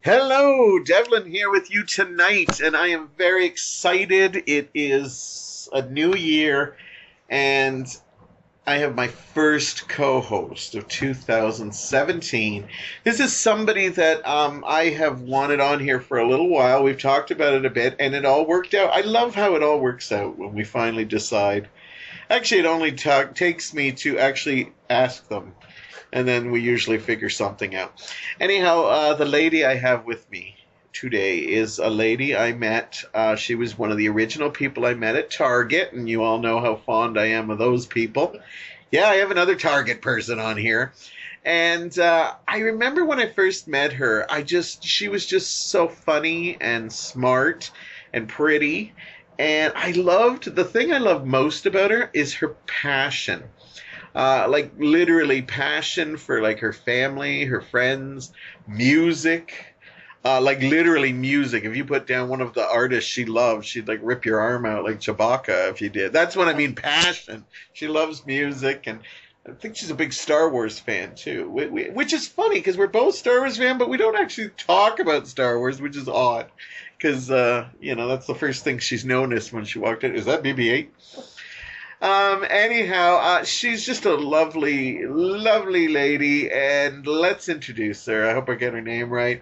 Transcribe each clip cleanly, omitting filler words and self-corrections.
Hello, Devlin here with you tonight, and I am very excited. It is a new year, and I have my first co-host of 2017. This is somebody that I have wanted on here for a little while. We've talked about it a bit, and it all worked out. I love how it all works out when we finally decide. Actually, it only takes me to actually ask them, and then we usually figure something out. Anyhow, the lady I have with me today is a lady I met. She was one of the original people I met at Target, and you all know how fond I am of those people. Yeah, I have another Target person on here. And I remember when I first met her, she was just so funny and smart and pretty. And the thing I love most about her is her passion. Like literally passion for like her family, her friends, music, like literally music. If you put down one of the artists she loves, she'd like rip your arm out like Chewbacca if you did. That's what I mean, passion. She loves music, and I think she's a big Star Wars fan too, which is funny because we're both Star Wars fans, but we don't actually talk about Star Wars, which is odd because, that's the first thing she's noticed when she walked in. Is that BB-8? Anyhow, she's just a lovely, lovely lady, and let's introduce her. I hope I get her name right.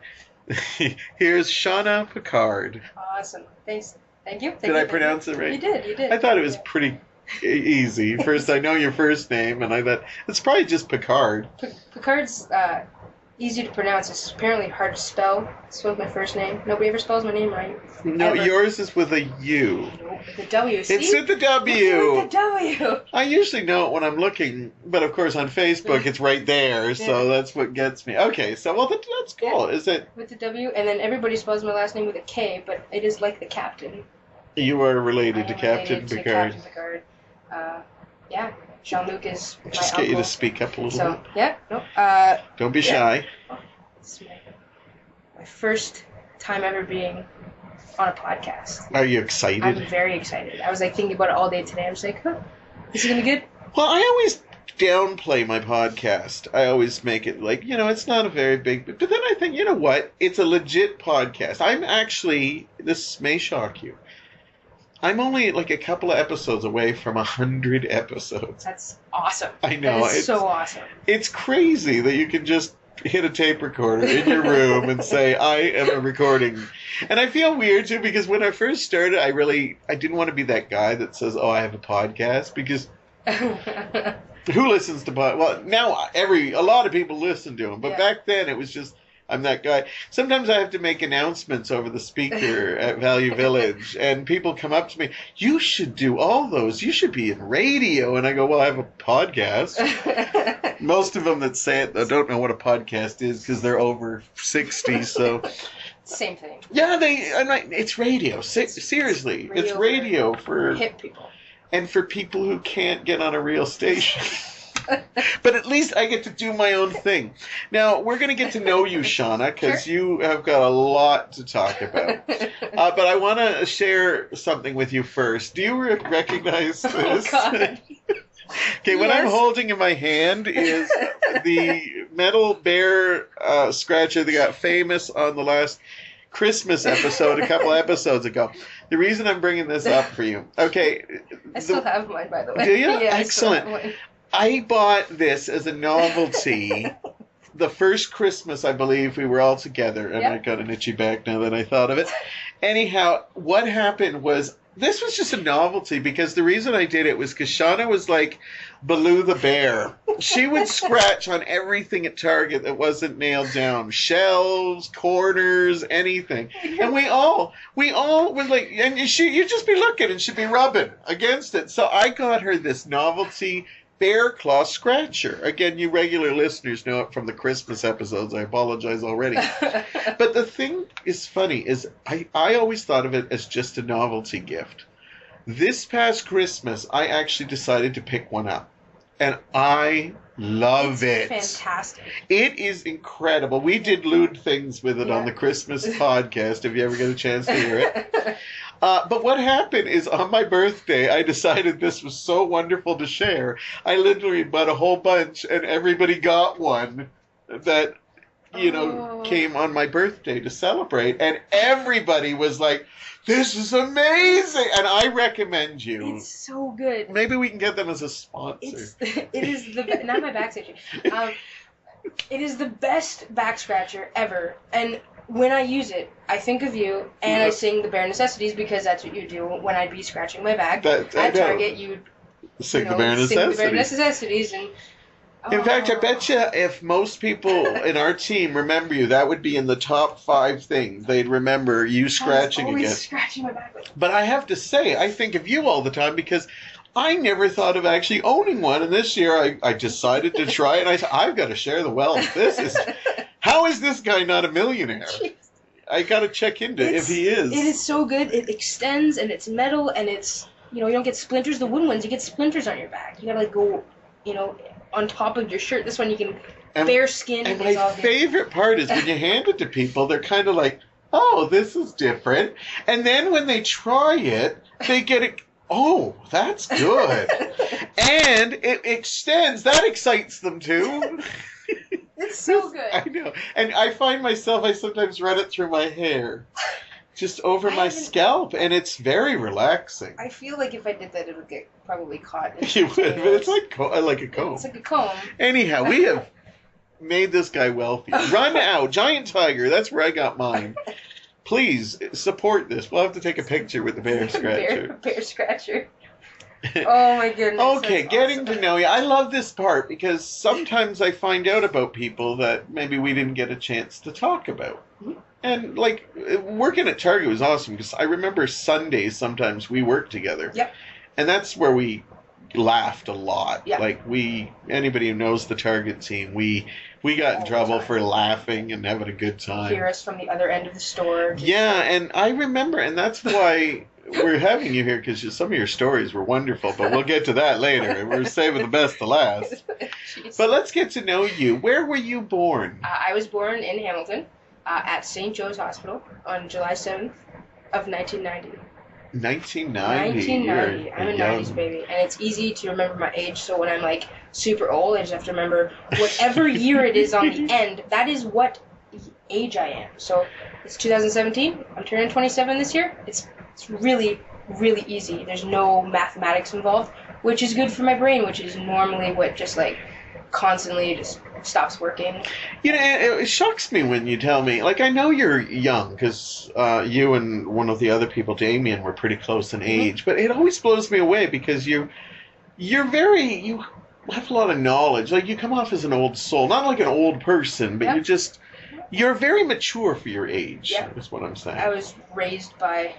Here's Shawna Picard. Awesome. Thanks. Thank you. Did I pronounce it right? You did. I thought it was pretty easy. First, I know your first name, and I thought it's probably just Picard. Picard's easy to pronounce. It's apparently hard to spell. So my first name. Nobody ever spells my name right. No, ever. Yours is with a U. No, with a W. See? It's with the W. It's with the W. I usually know it when I'm looking, but of course on Facebook it's right there, so that's what gets me. Okay, so that's cool. Yeah. Is it with the W? And then everybody spells my last name with a K, but it is like the captain. You are related to Captain Picard. Captain Picard. Yeah. Jean-Luc is my just uncle. Get you to speak up a little bit. Yeah, no. Don't be shy. It's my first time ever being on a podcast. Are you excited? I'm very excited. I was like thinking about it all day today. I was like, is it gonna be good? Well, I always downplay my podcast. I always make it like, it's not a very big, but then I think, you know what? It's a legit podcast. This may shock you. I'm only like a couple of episodes away from 100 episodes. That's awesome. I know. It's so awesome. It's crazy that you can just hit a tape recorder in your room and say, I am a recording. And I feel weird too, because when I first started, I didn't want to be that guy that says, I have a podcast, because who listens to podcasts? Well, now a lot of people listen to them, but back then it was just, I'm that guy. Sometimes I have to make announcements over the speaker at Value Village, and people come up to me, you should do all those. You should be in radio. And I go, well, I have a podcast. Most of them that say it don't know what a podcast is because they're over 60, so... Same thing. Yeah, it's radio. Seriously. It's radio for hip people. And for people who can't get on a real station. But at least I get to do my own thing. Now, we're going to get to know you, Shawna, because you have got a lot to talk about. But I want to share something with you first. Do you recognize this? Oh, God. Okay, what I'm holding in my hand is the metal bear scratcher that got famous on the last Christmas episode a couple episodes ago. The reason I'm bringing this up for you. Okay. I still have mine, by the way. Do you? Yeah, Excellent. I bought this as a novelty the first Christmas, I believe, we were all together, and I got an itchy back now that I thought of it. Anyhow, what happened was, this was just a novelty, because the reason I did it was because Shawna was like Baloo the bear. She would scratch on everything at Target that wasn't nailed down. Shelves, corners, anything. And we all were like, and you'd just be looking and she'd be rubbing against it. So I got her this novelty bear claw scratcher. Again, you regular listeners know it from the Christmas episodes. I apologize already. But the thing is funny is I always thought of it as just a novelty gift. This past Christmas, I actually decided to pick one up. And I love it. Fantastic. It is incredible. We did lewd things with it on the Christmas podcast, if you ever get a chance to hear it. But what happened is on my birthday, I decided this was so wonderful to share. I literally bought a whole bunch, and everybody got one that came on my birthday to celebrate, and everybody was like, "This is amazing," and I recommend you. It's so good. Maybe we can get them as a sponsor. It is not my back scratcher. It is the best back scratcher ever, and when I use it, I think of you, and I sing the bare necessities because that's what you do when I'd be scratching my back. At Target, you'd sing the bare necessities. And in fact, I bet you if most people in our team remember you, that would be in the top 5 things they'd remember you scratching again. Scratching my back. But I have to say, I think of you all the time because I never thought of actually owning one, and this year I decided to try it, and I said, I've got to share the wealth. How is this guy not a millionaire? I got to check into if he is. It is so good. It extends, and it's metal, and it's, you don't get splinters. The wooden ones, you get splinters on your back. You got to, go, on top of your shirt. This one, you can bare skin. And my favorite part is when you hand it to people, they're kind of like, oh, this is different. And then when they try it, they get it. Oh, that's good. And it extends. That excites them, too. It's so good. I know. And I find myself, I sometimes run it through my hair. Just over my scalp. And it's very relaxing. I feel like if I did that, it would get probably caught. You would, but it's like a comb. It's like a comb. Anyhow, we have made this guy wealthy. Run out. Giant Tiger. That's where I got mine. Please support this. We'll have to take a picture with the bear scratcher. Bear scratcher. Oh my goodness. Okay, getting to know you. I love this part because sometimes I find out about people that maybe we didn't get a chance to talk about. Mm-hmm. And working at Target was awesome because I remember Sundays sometimes we worked together. Yep. And that's where we laughed a lot. Yep. Anybody who knows the Target team, we got in trouble for laughing and having a good time. Hear us from the other end of the store. Yeah, and I remember, and that's why we're having you here, because some of your stories were wonderful, but we'll get to that later. We're saving the best to last. But let's get to know you. Where were you born? I was born in Hamilton at St. Joe's Hospital on July 7th of 1990. 1990. I'm a 90s baby, and it's easy to remember my age, so when I'm super old, I just have to remember whatever year it is on the end, that is what age I am. So it's 2017, I'm turning 27 this year. It's really, really easy. There's no mathematics involved, which is good for my brain, which is normally what just constantly just stops working. It shocks me when you tell me, I know you're young, because you and one of the other people, Damien, were pretty close in age, but it always blows me away because you have a lot of knowledge. You come off as an old soul, not like an old person, but you're very mature for your age, is what I'm saying. I was raised by,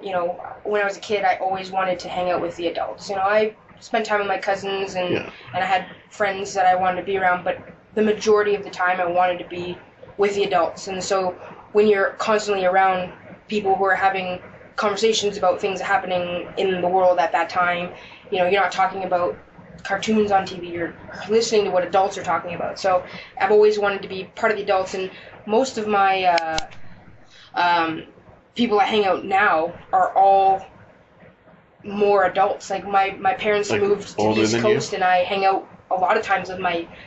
when I was a kid, I always wanted to hang out with the adults. I spent time with my cousins, and I had friends that I wanted to be around, but the majority of the time I wanted to be with the adults. And so when you're constantly around people who are having conversations about things happening in the world at that time, you're not talking about cartoons on TV, you're listening to what adults are talking about. So I've always wanted to be part of the adults, and most of my people I hang out now are all more adults. My parents moved to the East Coast, and I hang out a lot of times with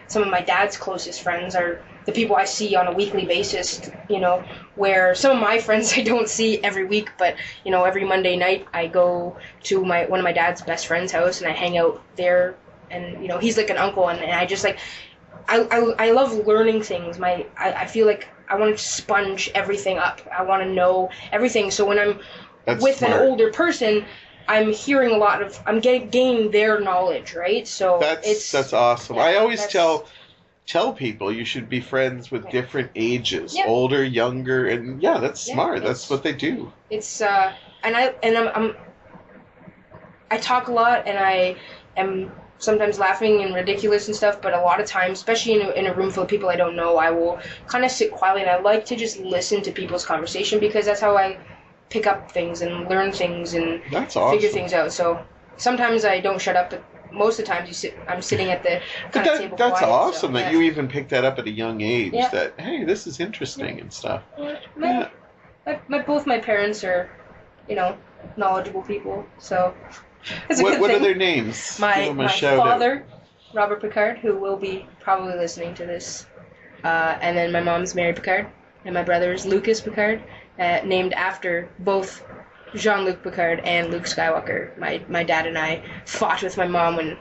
some of my dad's closest friends are the people I see on a weekly basis, where some of my friends I don't see every week, but, every Monday night I go to one of my dad's best friend's house and I hang out there, and, he's like an uncle, and I just I love learning things. I feel like I want to sponge everything up. I want to know everything. So when I'm an older person, I'm hearing I'm gaining their knowledge, right? So that's awesome. I always tell people you should be friends with different ages, older, younger, and that's smart. That's what they do. It's I talk a lot, and I am sometimes laughing and ridiculous and stuff, but a lot of times, especially in a room full of people I don't know, I will kind of sit quietly, and I like to just listen to people's conversation because that's how I pick up things and learn things and figure things out. So sometimes I don't shut up, but most of the times I'm sitting at the table. That's quiet, awesome that you even picked that up at a young age. That hey, this is interesting and stuff. Both my parents are, knowledgeable people. So it's a good thing. What are their names? My father, Robert Picard, who will be probably listening to this. And then my mom's Mary Picard, and my brother is Lucas Picard, named after both Jean-Luc Picard and Luke Skywalker. My dad and I fought with my mom when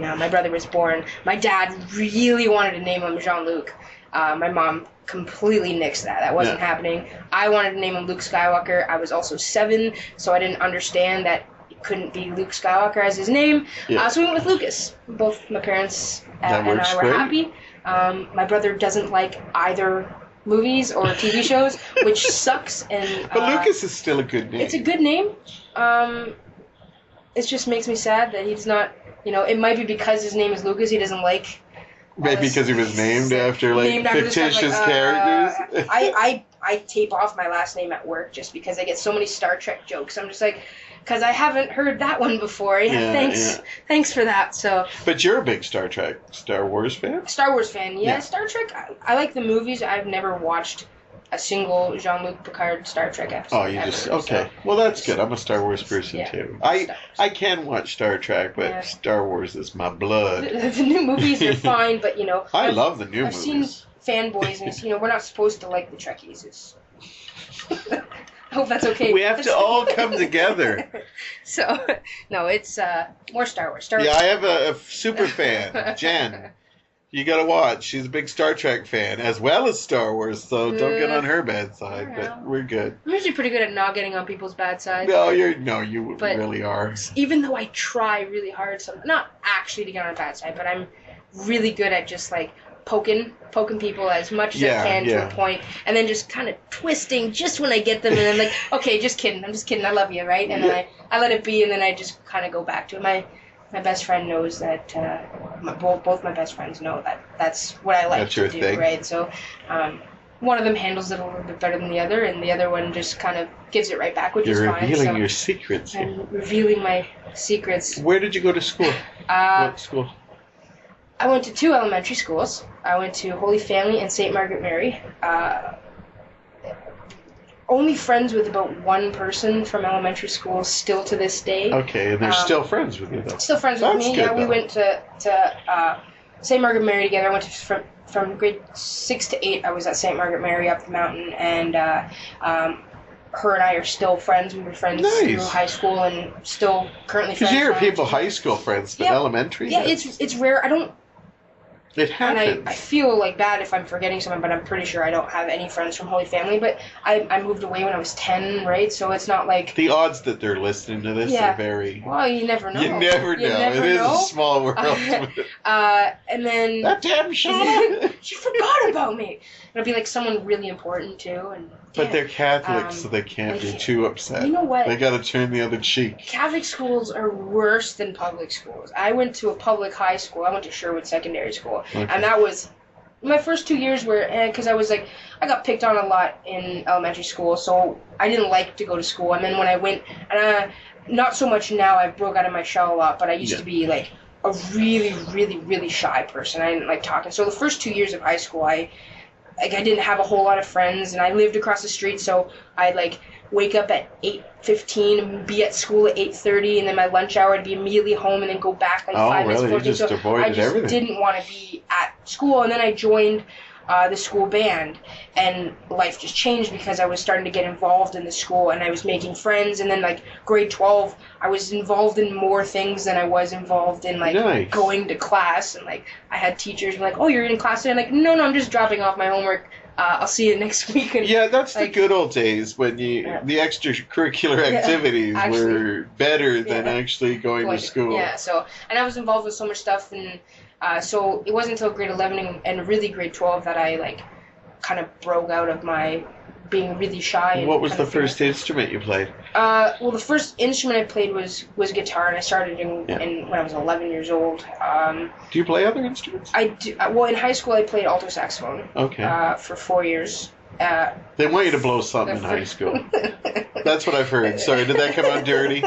my brother was born. My dad really wanted to name him Jean-Luc. My mom completely nixed that. That wasn't happening. I wanted to name him Luke Skywalker. I was also 7, so I didn't understand that it couldn't be Luke Skywalker as his name. Yeah. So we went with Lucas. Both my parents and I were happy. My brother doesn't like either movies or TV shows, which sucks. But Lucas is still a good name. It's a good name. It just makes me sad that he's not. It might be because his name is Lucas. He doesn't like. Maybe because he was named after fictitious characters. I tape off my last name at work just because I get so many Star Trek jokes. I'm just like, because I haven't heard that one before. Thanks for that. So. But you're a big Star Wars fan? Star Wars fan, yeah. Star Trek, I like the movies. I've never watched a single Jean-Luc Picard Star Trek episode. Oh, you just okay. So, well, that's good. I'm a Star Wars person too. I can watch Star Trek, but Star Wars is my blood. The new movies are fine, but I love the new movies. I've seen fanboys, and we're not supposed to like the Trekkies. I hope that's okay. We have to all come together. So, no, it's more Star Wars. I have a super fan, Jen. You gotta watch. She's a big Star Trek fan, as well as Star Wars, so don't get on her bad side, but we're good. I'm usually pretty good at not getting on people's bad side. No, you really are. Even though I try really hard, not actually to get on a bad side, but I'm really good at just, poking people as much as I can to a point, and then just kind of twisting just when I get them, and then okay, just kidding, I'm just kidding, I love you, right? And then I let it be, and then I just kind of go back to it. My best friend knows that, both my best friends know that that's what I like to do, thing. Right? So one of them handles it a little bit better than the other, and the other one just kind of gives it right back, which is fine. You're revealing your secrets. I'm revealing my secrets. Where did you go to school? What school? I went to 2 elementary schools. I went to Holy Family and St. Margaret Mary. Only friends with about one person from elementary school still to this day. Okay, and they're still friends with you, though. Still friends with me. Good, we went to St. Margaret Mary together. I went from grade 6 to 8. I was at St. Margaret Mary up the mountain, and her and I are still friends. We were friends through high school, and still currently friends. Because you hear people high school friends, but elementary. Yeah, it's rare. I don't. It happens. And I feel bad if I'm forgetting someone, but I'm pretty sure I don't have any friends from Holy Family. But I moved away when I was 10, right? So it's not like... The odds that they're listening to this are very... Well, you never know. You never know. It is a small world. And then... That damn Shawna! She forgot about me. It'll be someone really important, too. But they're Catholics, so they can't be too upset. You know what? They gotta turn the other cheek. Catholic schools are worse than public schools. I went to a public high school. I went to Sherwood Secondary School. Okay. And that was... My first 2 years were... Because I was I got picked on a lot in elementary school, so I didn't like to go to school. And then when I went... And not so much now, I broke out of my shell a lot, but I used to be, a really, really, really shy person. I didn't like talking. So the first 2 years of high school, I didn't have a whole lot of friends, and I lived across the street, so I'd wake up at 8:15 and be at school at 8:30, and then my lunch hour I'd be immediately home and then go back 5 minutes before. You just avoided everything. I just didn't want to be at school, and then I joined the school band, and life just changed because I was starting to get involved in the school, and I was making friends, and then grade 12 I was involved in more things than I was involved in going to class, and I had teachers oh, you're in class today? I'm no, I'm just dropping off my homework. I'll see you next week. And, that's the good old days when the extracurricular activities were better than actually going to school. Yeah, so, and I was involved with so much stuff, and so it wasn't until grade 11 and really grade 12 that I kind of broke out of my being really shy. And what was the first instrument you played? Well, the first instrument I played was guitar, and I started when I was 11 years old. Do you play other instruments? I do. Well, in high school I played alto saxophone. Okay. For 4 years. They want you to blow something in high school. That's what I've heard. Sorry, did that come out dirty?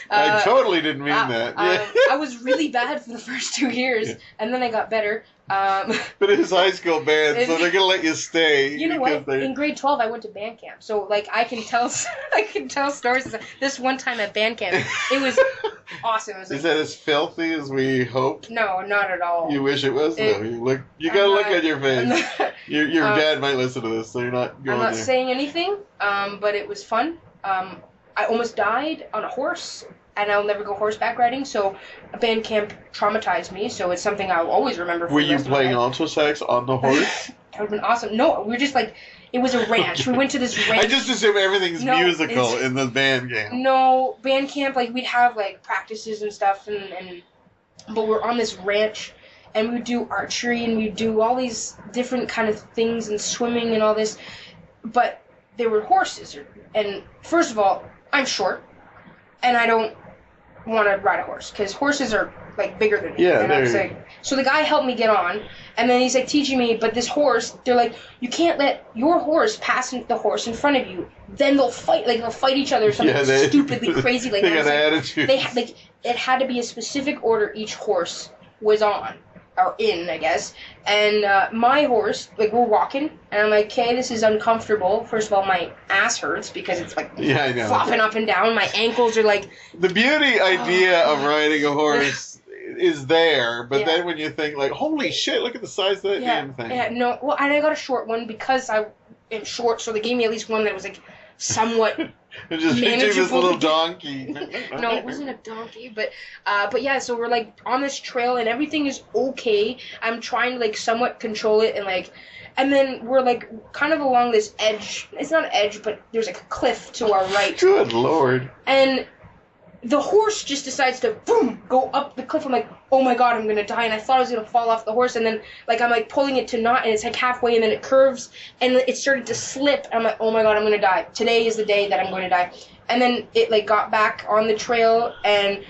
I totally didn't mean that. I was really bad for the first 2 years, and then I got better. But it's high school band, so they're gonna let you stay. You know what? In grade 12, I went to band camp, so I can tell stories. This one time at band camp, it was awesome. It was Is that as filthy as we hoped? No, not at all. You wish it was? No, you gotta look at your face. Your dad might listen to this, so you're not going I'm not there. saying anything, but it was fun. I almost died on a horse, and I'll never go horseback riding, so band camp traumatized me, so it's something I'll always remember for Were the you rest of my playing life. alto sax on the horse? That would have been awesome. No, we were just like, it was a ranch. Okay. We went to this ranch. I just assume everything's No, musical it's- in the band game. No, band camp, like, we'd have, like, practices and stuff, but we're on this ranch, and we would do archery, and we'd do all these different kind of things, and swimming and all this, but there were horses, and first of all, I'm short, and I don't want to ride a horse, because horses are, like, bigger than me. Yeah, and I was like, so the guy helped me get on, and then he's like teaching me, but this horse, they're like, you can't let your horse pass the horse in front of you. Then they'll fight each other or something stupidly crazy like they that. got an attitude. It had to be a specific order each horse was on, or in, I guess. And my horse, like, we're walking, and I'm like, okay, this is uncomfortable. First of all, my ass hurts because it's like Yeah, I know. flopping up and down. My ankles are like, The beauty idea of riding a horse is there, but Yeah. then when you think, like, holy shit, look at the size of that damn thing. yeah, no. Well, and I got a short one because I am short, so they gave me at least one that was like somewhat. I'm just picturing this manageable little to get- donkey. No, it wasn't a donkey, but yeah. So we're like on this trail, and everything is okay. I'm trying to like somewhat control it, and then we're like kind of along this edge. It's not an edge, but there's like a cliff to our right, Good lord. and the horse just decides to boom go up the cliff. I'm like, oh my god, I'm gonna die, and I thought I was gonna fall off the horse, and then like I'm like pulling it to knot, and it's like halfway, and then it curves, and it started to slip. And I'm like, oh my god, I'm gonna die. Today is the day that I'm going to die. And then it like got back on the trail, and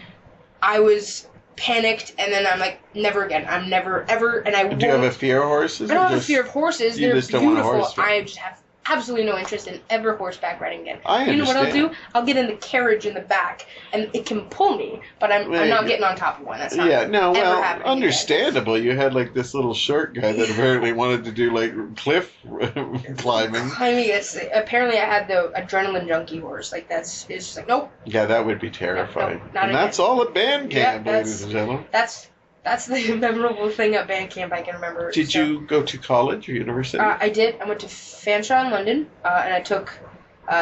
I was panicked, and then I'm like, never again. I'm never ever. And I Do you have a fear of horses? I don't or have a just- fear of horses. you They're just don't want a beautiful. horse ride? I just have absolutely no interest in ever horseback riding again. I You know what I'll understand. do? I'll get in the carriage in the back, and it can pull me, but I'm not getting on top of one. That's not Yeah, no, ever well, happening again. understandable. You had like this little short guy that apparently wanted to do like cliff climbing. Climbing is apparently I had the adrenaline junkie horse. Like it's just like nope. Yeah, that would be terrifying. No, not and that's again. all at band Yeah, camp, that's- ladies and gentlemen. That's the memorable thing at band camp I can remember. Did So, you go to college or university? I did. I went to Fanshawe in London, and I took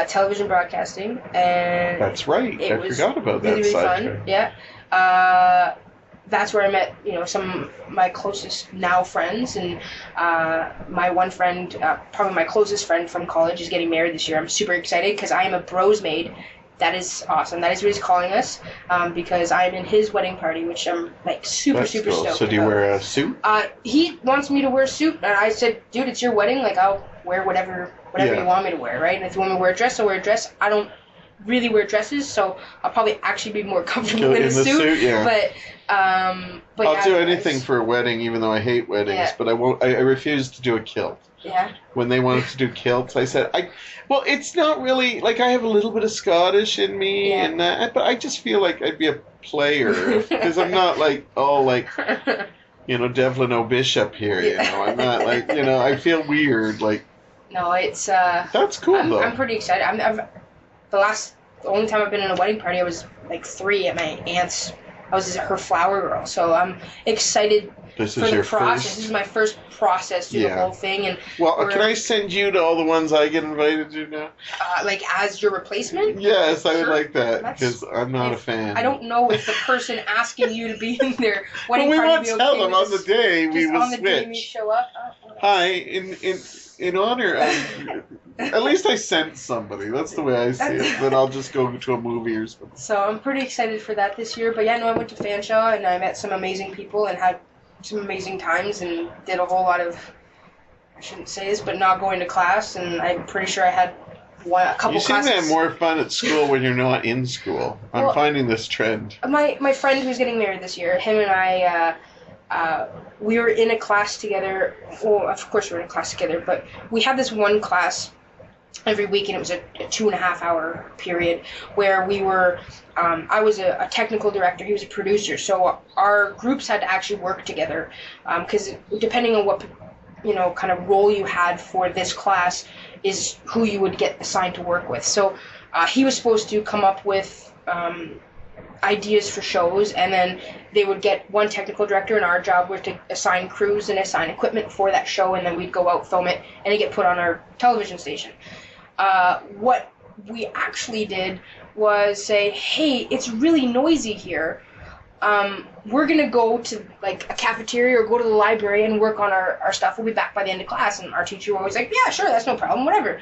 television broadcasting, and That's right. it I was forgot about that really, really side. fun. Yeah. That's where I met, some of my closest now friends, and my one friend, probably my closest friend from college, is getting married this year. I'm super excited because I am a bros maid. That is awesome. That is what he's calling us, because I'm in his wedding party, which I'm like super That's super cool. stoked So do you about. wear a suit? He wants me to wear a suit, and I said, dude, it's your wedding. Like, I'll wear whatever Yeah. you want me to wear, right? And if you want me to wear a dress, I'll wear a dress. I don't really wear dresses, so I'll probably actually be more comfortable in In a the suit, yeah. But I'll yeah, do it's- anything for a wedding, even though I hate weddings. Yeah. But I won't. I refuse to do a kilt. Yeah. When they wanted to do kilts, I said, well, it's not really like I have a little bit of Scottish in me, Yeah. and that, but I just feel like I'd be a player because I'm not like all like Devlin O'Bishop here. I'm not like I feel weird. Like No, it's that's cool though. I'm pretty excited. The only time I've been in a wedding party, I was like 3 at my aunt's. I was her flower girl, so I'm excited This for is the your process. first. This is my first process through the Yeah. whole thing, and Well, we're- can I send you to all the ones I get invited to now? like as your replacement. Yes, I would Sure. like that That's- because I'm not a fan. I don't know if the person asking you to be in their Well, wedding we party won't would be tell okay them with on the this. day we Just will on the day we switch. show up. Hi, in honor of. At least I sent somebody. That's the way I see it. Then I'll just go to a movie or something. So I'm pretty excited for that this year. But yeah, no, I went to Fanshawe and I met some amazing people and had some amazing times and did a whole lot of, I shouldn't say this, but not going to class. And I'm pretty sure I had a couple You seem classes. to have more fun at school when you're not in school. I'm Well- finding this trend. My friend who's getting married this year, him and I, we were in a class together. Well, of course we were in a class together, but we had this one class every week, and it was a 2.5 hour period where we were, I was a technical director, he was a producer, so our groups had to actually work together, because depending on what, kind of role you had for this class is who you would get assigned to work with. So he was supposed to come up with ideas for shows, and then they would get one technical director, and our job was to assign crews and assign equipment for that show, and then we'd go out, film it, and it get put on our television station. What we actually did was say, hey, it's really noisy here. We're going to go to like a cafeteria or go to the library and work on our stuff. We'll be back by the end of class. And our teacher was always like, yeah, sure, that's no problem, whatever.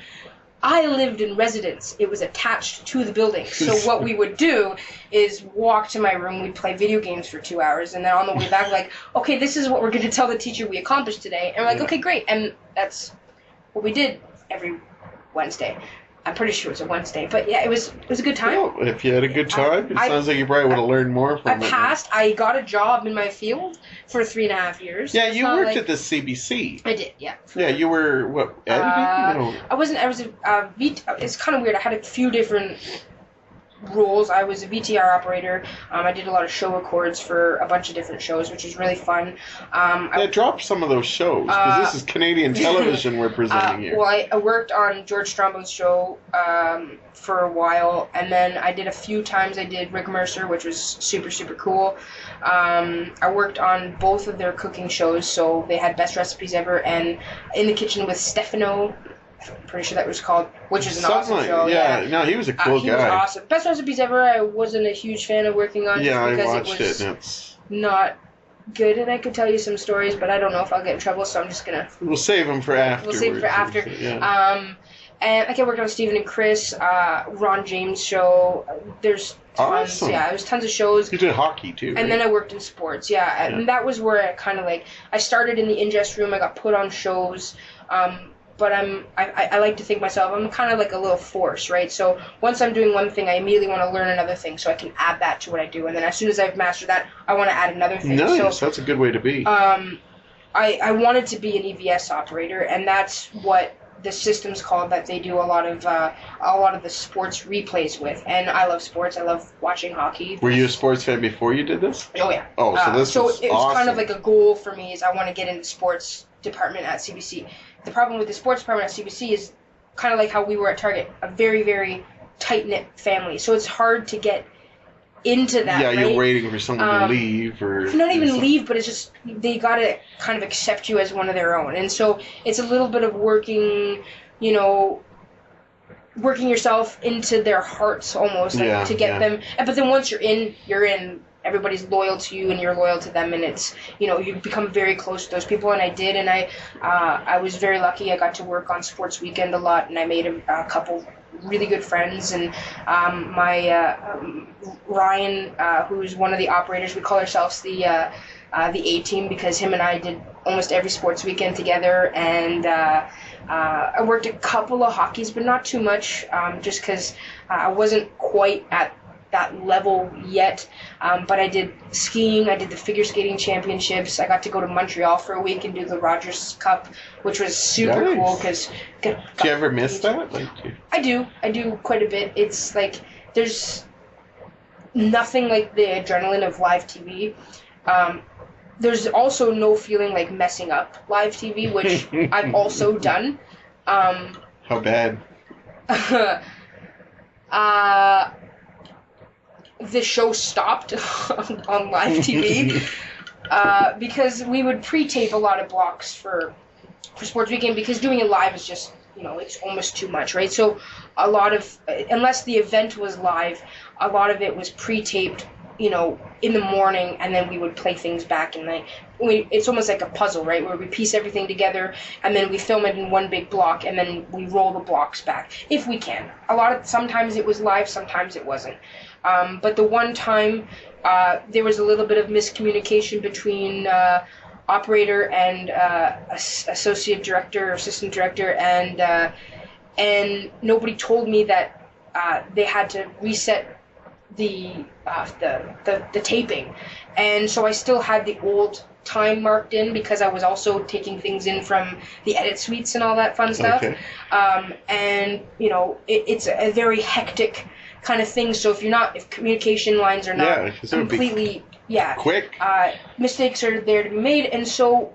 I lived in residence. It was attached to the building. So what we would do is walk to my room. We'd play video games for 2 hours. And then on the way back, like, okay, this is what we're going to tell the teacher we accomplished today. And we're like, okay, great. And that's what we did every Wednesday. I'm pretty sure it was a Wednesday, but yeah, it was a good time. Well, if you had a good time, it sounds like you probably would have learned more from it. I passed. I got a job in my field for 3.5 years. Yeah, you worked at the CBC. I did, yeah. Yeah, you were, what, editing? I wasn't, I was a it's kind of weird. I had a few different roles. I was a VTR operator. I did a lot of show records for a bunch of different shows, which was really fun. Drop some of those shows, because this is Canadian television we're presenting here. Well, I worked on George Strombo's show for a while, and then I did a few times I did Rick Mercer, which was super, super cool. I worked on both of their cooking shows, so they had Best Recipes Ever and In the Kitchen with Stefano. I'm pretty sure that was called, which is an awesome show. Yeah, no, he was a cool guy. He was awesome. Best Recipes Ever, I wasn't a huge fan of working on. Yeah, just because I watched it. And it's not good, and I could tell you some stories, but I don't know if I'll get in trouble, so I'm just gonna. We'll save them for after. We'll save them for after. Yeah. And like I worked on Stephen and Chris, Ron James show. There's tons. Awesome. Yeah, there's tons of shows. You did hockey too. And then I worked in sports. Yeah, and that was where I kind of like. I started in the ingest room. I got put on shows. But I like to think myself, I'm kind of like a little force, right? So once I'm doing one thing, I immediately want to learn another thing so I can add that to what I do. And then as soon as I've mastered that, I want to add another thing. Nice, so, that's a good way to be. I wanted to be an EVS operator, and that's what the system's called that they do a lot of the sports replays with. And I love sports. I love watching hockey. Were you a sports fan before you did this? Oh, yeah. Oh, so this so is it was awesome. kind of like a goal for me is I want to get into sports department at CBC. The problem with the sports department at CBC is kind of like how we were at Target, a very, very tight-knit family. So it's hard to get into that, yeah, right? You're waiting for someone to leave or... Not even leave, but it's just, they got to kind of accept you as one of their own. And so it's a little bit of working yourself into their hearts almost, like, to get them. But then once you're in. Everybody's loyal to you, and you're loyal to them, and it's, you become very close to those people, and I did, and I was very lucky. I got to work on Sports Weekend a lot, and I made a couple really good friends, and Ryan, who's one of the operators, we call ourselves the A-Team, because him and I did almost every Sports Weekend together, and I worked a couple of hockeys, but not too much, just because I wasn't quite at that level yet, but I did skiing, I did the figure skating championships, I got to go to Montreal for a week and do the Rogers Cup, which was super cool, because... Do you ever miss that? I do quite a bit. It's like, there's nothing like the adrenaline of live TV. There's also no feeling like messing up live TV, which I've also done. How bad? The show stopped on live TV because we would pre-tape a lot of blocks for Sports Weekend, because doing it live is just, it's almost too much, right? So a lot of, unless the event was live, a lot of it was pre-taped, in the morning, and then we would play things back, and it's almost like a puzzle, right, where we piece everything together, and then we film it in one big block, and then we roll the blocks back, if we can. Sometimes it was live, sometimes it wasn't. But the one time, there was a little bit of miscommunication between operator and associate director or assistant director, and nobody told me that they had to reset the taping, and so I still had the old time marked in, because I was also taking things in from the edit suites and all that fun stuff. Okay. And it's a very hectic kind of thing. So if communication lines are not completely quick, mistakes are there to be made, and so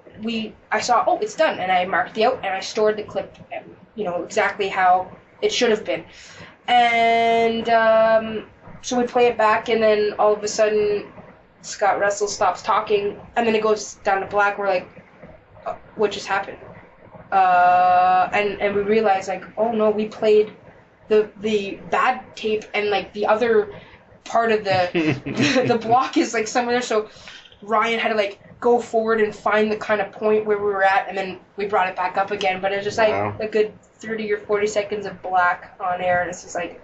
I saw, oh, it's done, and I marked the out, and I stored the clip, exactly how it should have been, and So we play it back, and then all of a sudden, Scott Russell stops talking, and then it goes down to black. We're like, what just happened? And we realize, like, oh no, we played the bad tape, and like the other part of the block is like somewhere there. So Ryan had to like go forward and find the kind of point where we were at, and then we brought it back up again. But it was just like a good 30 or 40 seconds of black on air, and it's just like,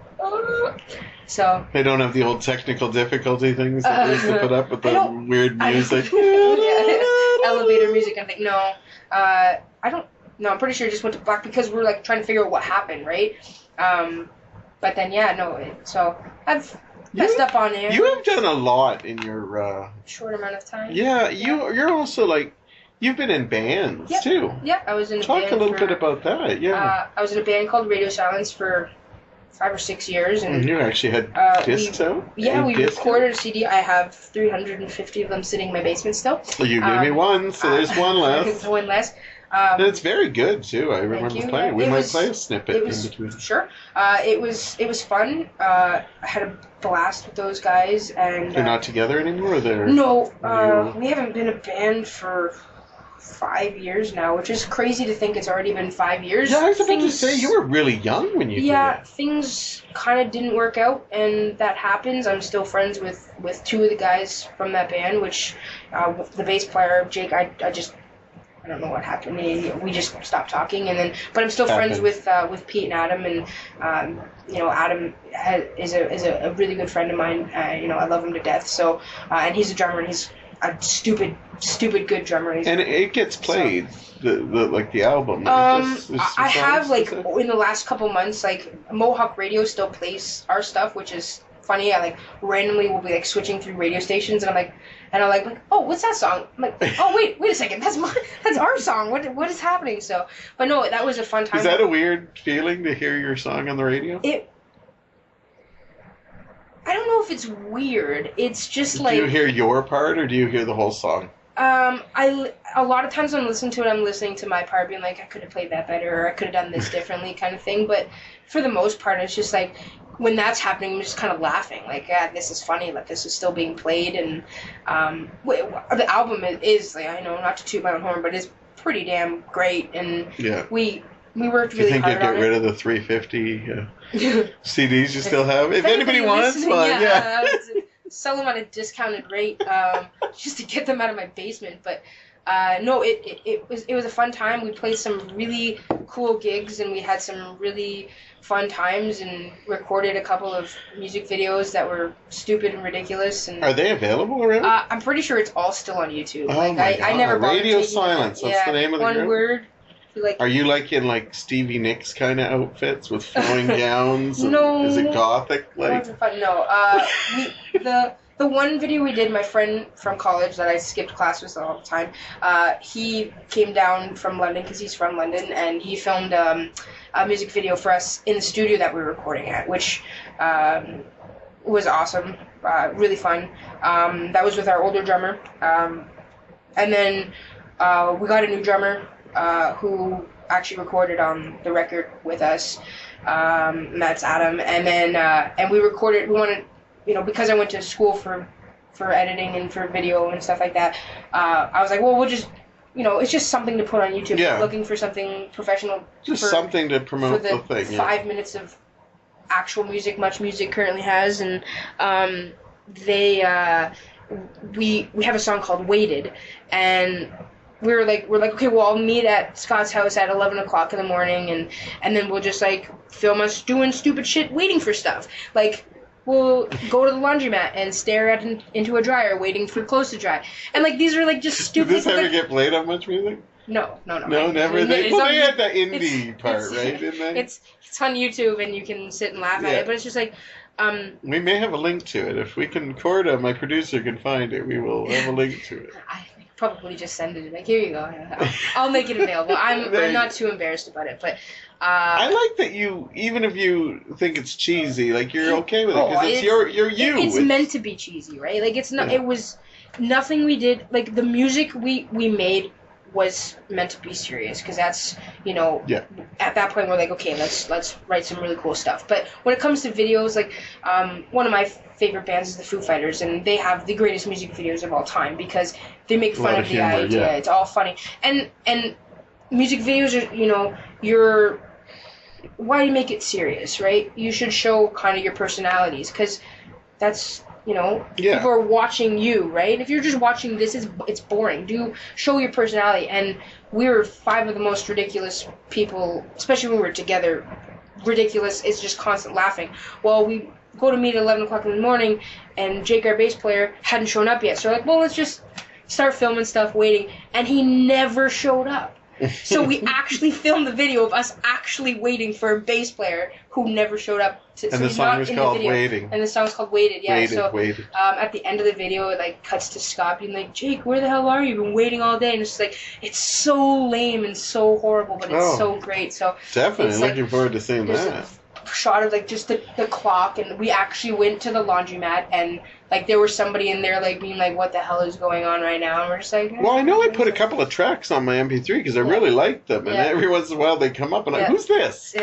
so they don't have the old technical difficulty things that they used to put up with the weird music. Elevator music. I think no, I don't. No, I'm pretty sure it just went to black because we're like trying to figure out what happened, right? But then so I've messed up on air. You have done a lot in your short amount of time. Yeah, you're also like you've been in bands too. Yeah, I was in. Talk a little bit about that. Yeah, I was in a band called Radio Silence for 5 or 6 years, and you actually had discs out. Yeah, we recorded a CD. I have 350 of them sitting in my basement still. Well, you gave me one, so there's one left. One less. It's very good too. I remember playing. We might play a snippet in between. Sure. It was fun. I had a blast with those guys, and they're not together anymore. Or no. We haven't been a band for 5 years now, which is crazy to think it's already been 5 years. Yeah, I was about to say you were really young when you. Yeah, things kind of didn't work out, and that happens. I'm still friends with 2 of the guys from that band, which the bass player Jake, I don't know what happened. We just stopped talking, but I'm still friends with Pete and Adam, and Adam is a really good friend of mine. I love him to death. So, and he's a drummer, and he's a stupid good drummer. And it gets played, the album. I have in the last couple months, Mohawk Radio still plays our stuff, which is funny. I randomly will be switching through radio stations, and I'm like, oh, what's that song? I'm like, oh, wait a second, that's our song. What is happening? So, but no, that was a fun time. Is that a weird feeling to hear your song on the radio? I don't know if it's weird. It's just Do you hear your part, or do you hear the whole song? A lot of times when I'm listening to it, I'm listening to my part, being like, I could have played that better, or I could have done this differently, kind of thing. But for the most part, it's just when that's happening, I'm just kind of laughing, this is funny, this is still being played, and the album is I know, not to toot my own horn, but it's pretty damn great, and we worked really hard on it. Do you think you'd get rid of the 350 CDs you still have? If anybody wants one, yeah. Sell them at a discounted rate, just to get them out of my basement. But no, it was a fun time. We played some really cool gigs, and we had some really fun times, and recorded a couple of music videos that were stupid and ridiculous. And are they available already? I'm pretty sure it's all still on YouTube. Oh my God. I never bothered Radio taking Silence. That's the name of the group? One word. Are you in Stevie Nicks kind of outfits with flowing gowns? No. Is it gothic? No. The one video we did, my friend from college that I skipped class with all the time, he came down from London because he's from London, and he filmed a music video for us in the studio that we were recording at, which was awesome, really fun. That was with our older drummer, and then we got a new drummer who actually recorded on the record with us. And that's Adam, and then and we wanted. Because I went to school for editing and for video and stuff like that, I was like, well, we'll just, it's just something to put on YouTube. Yeah. Looking for something professional. Just something to promote the thing. 5 minutes of actual music, much music currently has, and we have a song called "Waited," and we're like, okay, well, I'll meet at Scott's house at 11 o'clock in the morning, and then we'll just film us doing stupid shit, waiting for stuff, we'll go to the laundromat and stare into a dryer waiting for clothes to dry. And these are just stupid. Did this ever get played on much music? No. No, never. They had the indie part, right? Didn't they? It's on YouTube, and you can sit and laugh at it, but it's just we may have a link to it. If we can, Corda, my producer, can find it, we will have a link to it. I probably just send it. Here you go. I'll make it available. I'm not too embarrassed about it, but I like that you, even if you think it's cheesy, you're okay with it because it's you're you. It's meant to be cheesy, right? It's not. Yeah. It was nothing we did. The music we made was meant to be serious, because that's, you know, at that point we're like, okay, let's write some really cool stuff. But when it comes to videos, like, one of my favorite bands is the Foo Fighters, and they have the greatest music videos of all time because they make fun of the humor, idea. Yeah. It's all funny, and music videos are, you know, why do you make it serious, right? You should show kind of your personalities, because that's, you know, people are watching you, right? If you're just watching this, it's boring. Do show your personality. And we were 5 of the most ridiculous people, especially when we were together. Ridiculous is just constant laughing. Well, we go to meet at 11 o'clock in the morning, and Jake, our bass player, hadn't shown up yet. So we're like, well, let's just start filming stuff, waiting. And he never showed up. So we actually filmed the video of us actually waiting for a bass player who never showed up. And the song was called Waiting. And the song's called Waited, yeah. Waited. At the end of the video, it like cuts to Scott being like, Jake, where the hell are you? You've been waiting all day. And it's like, it's so lame and so horrible, but it's so great. So definitely looking forward to seeing that. Shot of like just the clock, and we actually went to the laundromat, and like there was somebody in there like being like, what the hell is going on right now? And we're just like, well, I know I put a couple of tracks on my MP3 because I really liked them, and every once in a while they come up and I'm like, who's this?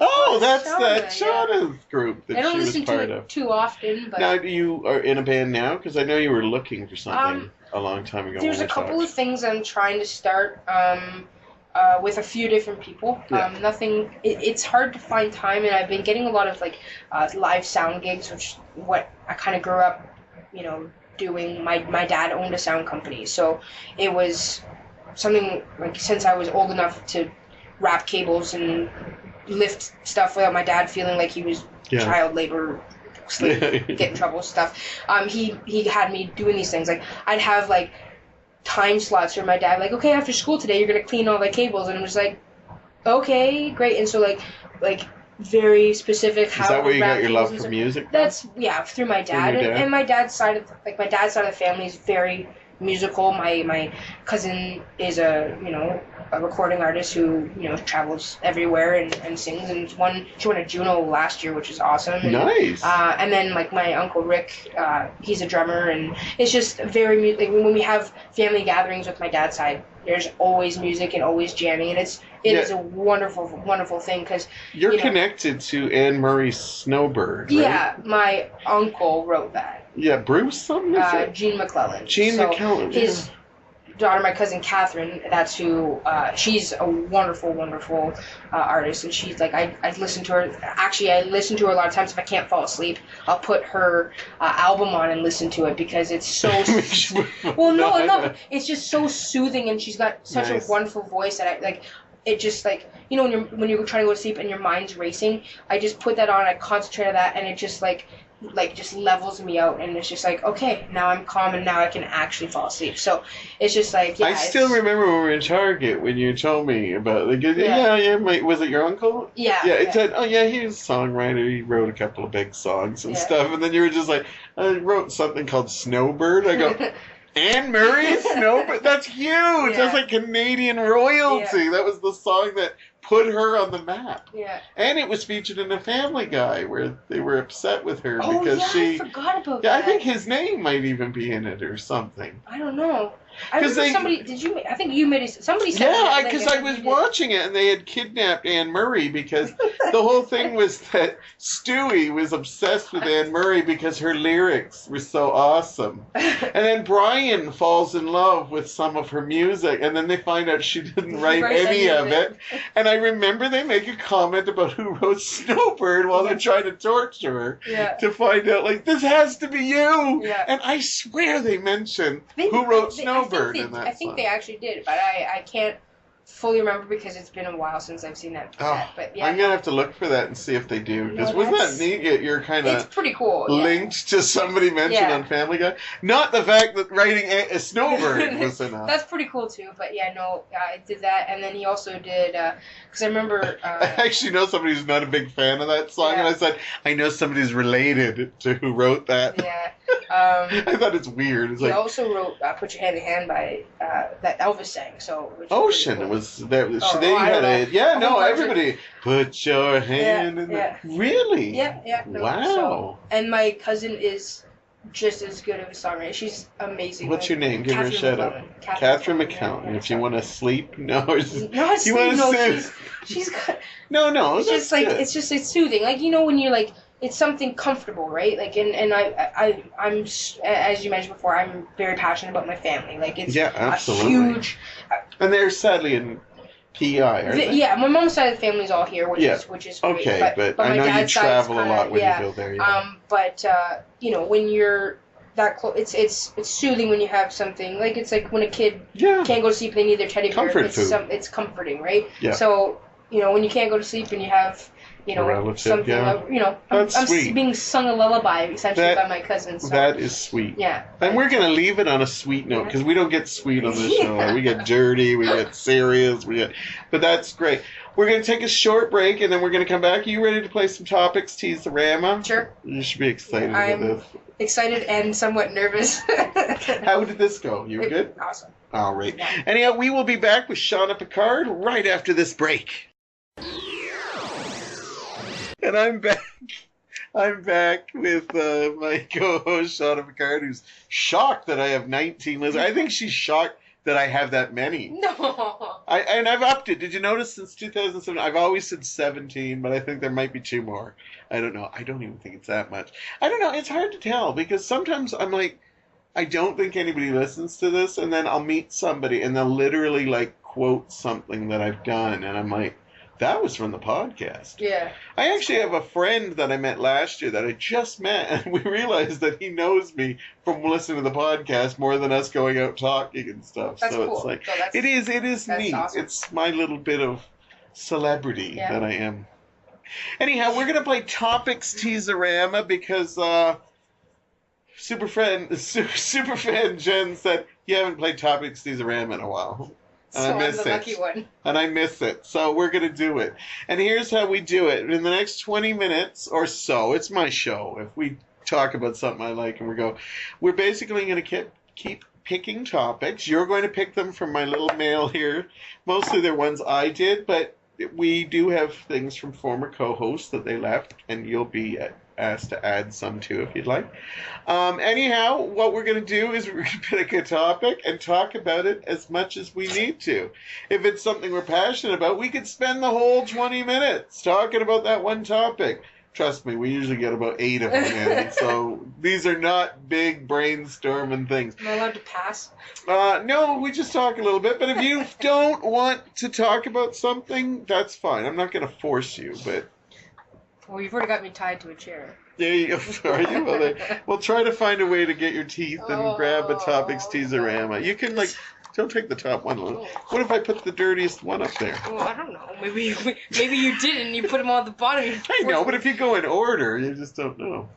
Oh, that's that Shawna's group that she was part of. I don't listen to it too often, but now you are in a band now, because I know you were looking for something a long time ago. There's a couple of things I'm trying to start with a few different people. Nothing. It's hard to find time, and I've been getting a lot of like live sound gigs, which what I kind of grew up, you know, doing. My dad owned a sound company, so it was something like since I was old enough to wrap cables and lift stuff without my dad feeling like he was child labor, slave, get in trouble stuff. He had me doing these things. Like I'd have like time slots where my dad like, okay, after school today you're gonna clean all the cables, and I'm just like, okay, great. And so like very specific how. Is that where you got your love for music? That's through my dad, and my dad's side of the family is very musical. My cousin is a recording artist who travels everywhere and sings, and she won a Juno last year, which is awesome. And, nice. And then like my uncle Rick, he's a drummer, and it's just very like when we have family gatherings with my dad's side, there's always music and always jamming, and it is a wonderful thing because you're connected to Anne Murray's Snowbird, right? Yeah, my uncle wrote that. Yeah, Bruce something? Gene McClellan. McClellan. His daughter, my cousin Catherine, that's who, she's a wonderful artist, and she's like, I listen to her, actually I listen to her a lot of times. If I can't fall asleep, I'll put her album on and listen to it because it's so, it's just so soothing, and she's got such a wonderful voice that I, like, it just like, when you're trying to go to sleep and your mind's racing, I just put that on, I concentrate on that, and it just like just levels me out, and it's just like, okay, now I'm calm and now I can actually fall asleep. So it's just like, I still remember when we were in Target when you told me about was it your uncle? It said, he was a songwriter, he wrote a couple of big songs and stuff, and then you were just like, I wrote something called Snowbird. I go, Anne Murray Snowbird? That's huge. That's like Canadian royalty. That was the song that put her on the map. Yeah. And it was featured in a Family Guy where they were upset with her because she. I forgot about that. Yeah, I think his name might even be in it or something. I don't know. I think you made it. Somebody said yeah, because I was watching it and they had kidnapped Anne Murray because the whole thing was that Stewie was obsessed with Anne Murray because her lyrics were so awesome. And then Brian falls in love with some of her music, and then they find out she didn't write any of it. And I remember they make a comment about who wrote Snowbird while they're trying to torture her to find out, like, this has to be you. Yeah. And I swear they mentioned who wrote Snowbird. I think they actually did, but I can't fully remember because it's been a while since I've seen that. But yeah, I'm gonna have to look for that and see if they do. Because wasn't that neat? You're kind of pretty cool. Linked to somebody mentioned on Family Guy. Not the fact that writing a Snowbird was enough. That's pretty cool too. But I did that, and then he also did because I remember. I actually know somebody who's not a big fan of that song, and I said I know somebody who's related to who wrote that. Yeah. I thought it's weird. It's he also wrote "Put Your Hand in Hand" by that Elvis sang. So Ocean cool. was there. They had everybody put your hand in. Really? Yeah. Wow. So, and my cousin is just as good of a songwriter. She's amazing. What's your name? Give her a shout out. Catherine McCown. If you want to sleep, no. Not you want to sleep? She's got. No. It's just like good. It's soothing. Like, you know, when you're like, it's something comfortable, right? Like, and I'm as you mentioned before, I'm very passionate about my family. Like, it's a huge. And they're sadly in PI, aren't they? Yeah, my mom's side of the family's all here, which is great. Okay, but I know you travel a lot when you go there. Yeah. But you know, when you're that close, it's soothing when you have something like, it's like when a kid can't go to sleep, they need their teddy bear. It's comforting, right? Yeah. So, you know, when you can't go to sleep and you have, you know, something, you know, I'm being sung a lullaby essentially by my cousin. So. That is sweet. Yeah. And we're going to leave it on a sweet note, because we don't get sweet on this show. We get dirty, we get serious, but that's great. We're going to take a short break, and then we're going to come back. Are you ready to play some topics, Tease-O-Rama? Sure. You should be excited about this. Excited and somewhat nervous. How did this go? You were good? Awesome. All right. Yeah. Anyhow, we will be back with Shawna Picard right after this break. And I'm back. I'm back with my co-host, Shawna Picard, who's shocked that I have 19 listeners. I think she's shocked that I have that many. No. And I've upped it. Did you notice since 2007? I've always said 17, but I think there might be 2 more. I don't know. I don't even think it's that much. I don't know. It's hard to tell, because sometimes I'm like, I don't think anybody listens to this, and then I'll meet somebody and they'll literally like quote something that I've done, and I'm like, that was from the podcast. Yeah. I actually have a friend that I met last year that I just met, and we realized that he knows me from listening to the podcast more than us going out talking and stuff. That's so cool. It's like, so it is neat. Awesome. It's my little bit of celebrity that I am. Anyhow, we're gonna play Topics Tease-O-Rama because Superfan Jen said you haven't played Topics Tease-O-Rama in a while. And so I miss I'm the lucky one. And I miss it. So we're going to do it. And here's how we do it. In the next 20 minutes or so, it's my show. If we talk about something I like and we're basically going to keep picking topics. You're going to pick them from my little mail here. Mostly they're ones I did, but we do have things from former co-hosts that they left, and you'll be asked to add some too if you'd like. Anyhow, what we're going to do is we're going to pick a topic and talk about it as much as we need to. If it's something we're passionate about, we could spend the whole 20 minutes talking about that one topic. Trust me, we usually get about 8 of them in, so these are not big brainstorming things. Am I allowed to pass? No, we just talk a little bit, but if you don't want to talk about something, that's fine. I'm not going to force you, but... Well, you've already got me tied to a chair. There you go. Are you? Well, we'll try to find a way to get your teeth and grab a Topics Tease-O-Rama. You can, like, don't take the top one. What if I put the dirtiest one up there? Well, I don't know. Maybe you did and you put them all at the bottom. I know, but if you go in order, you just don't know.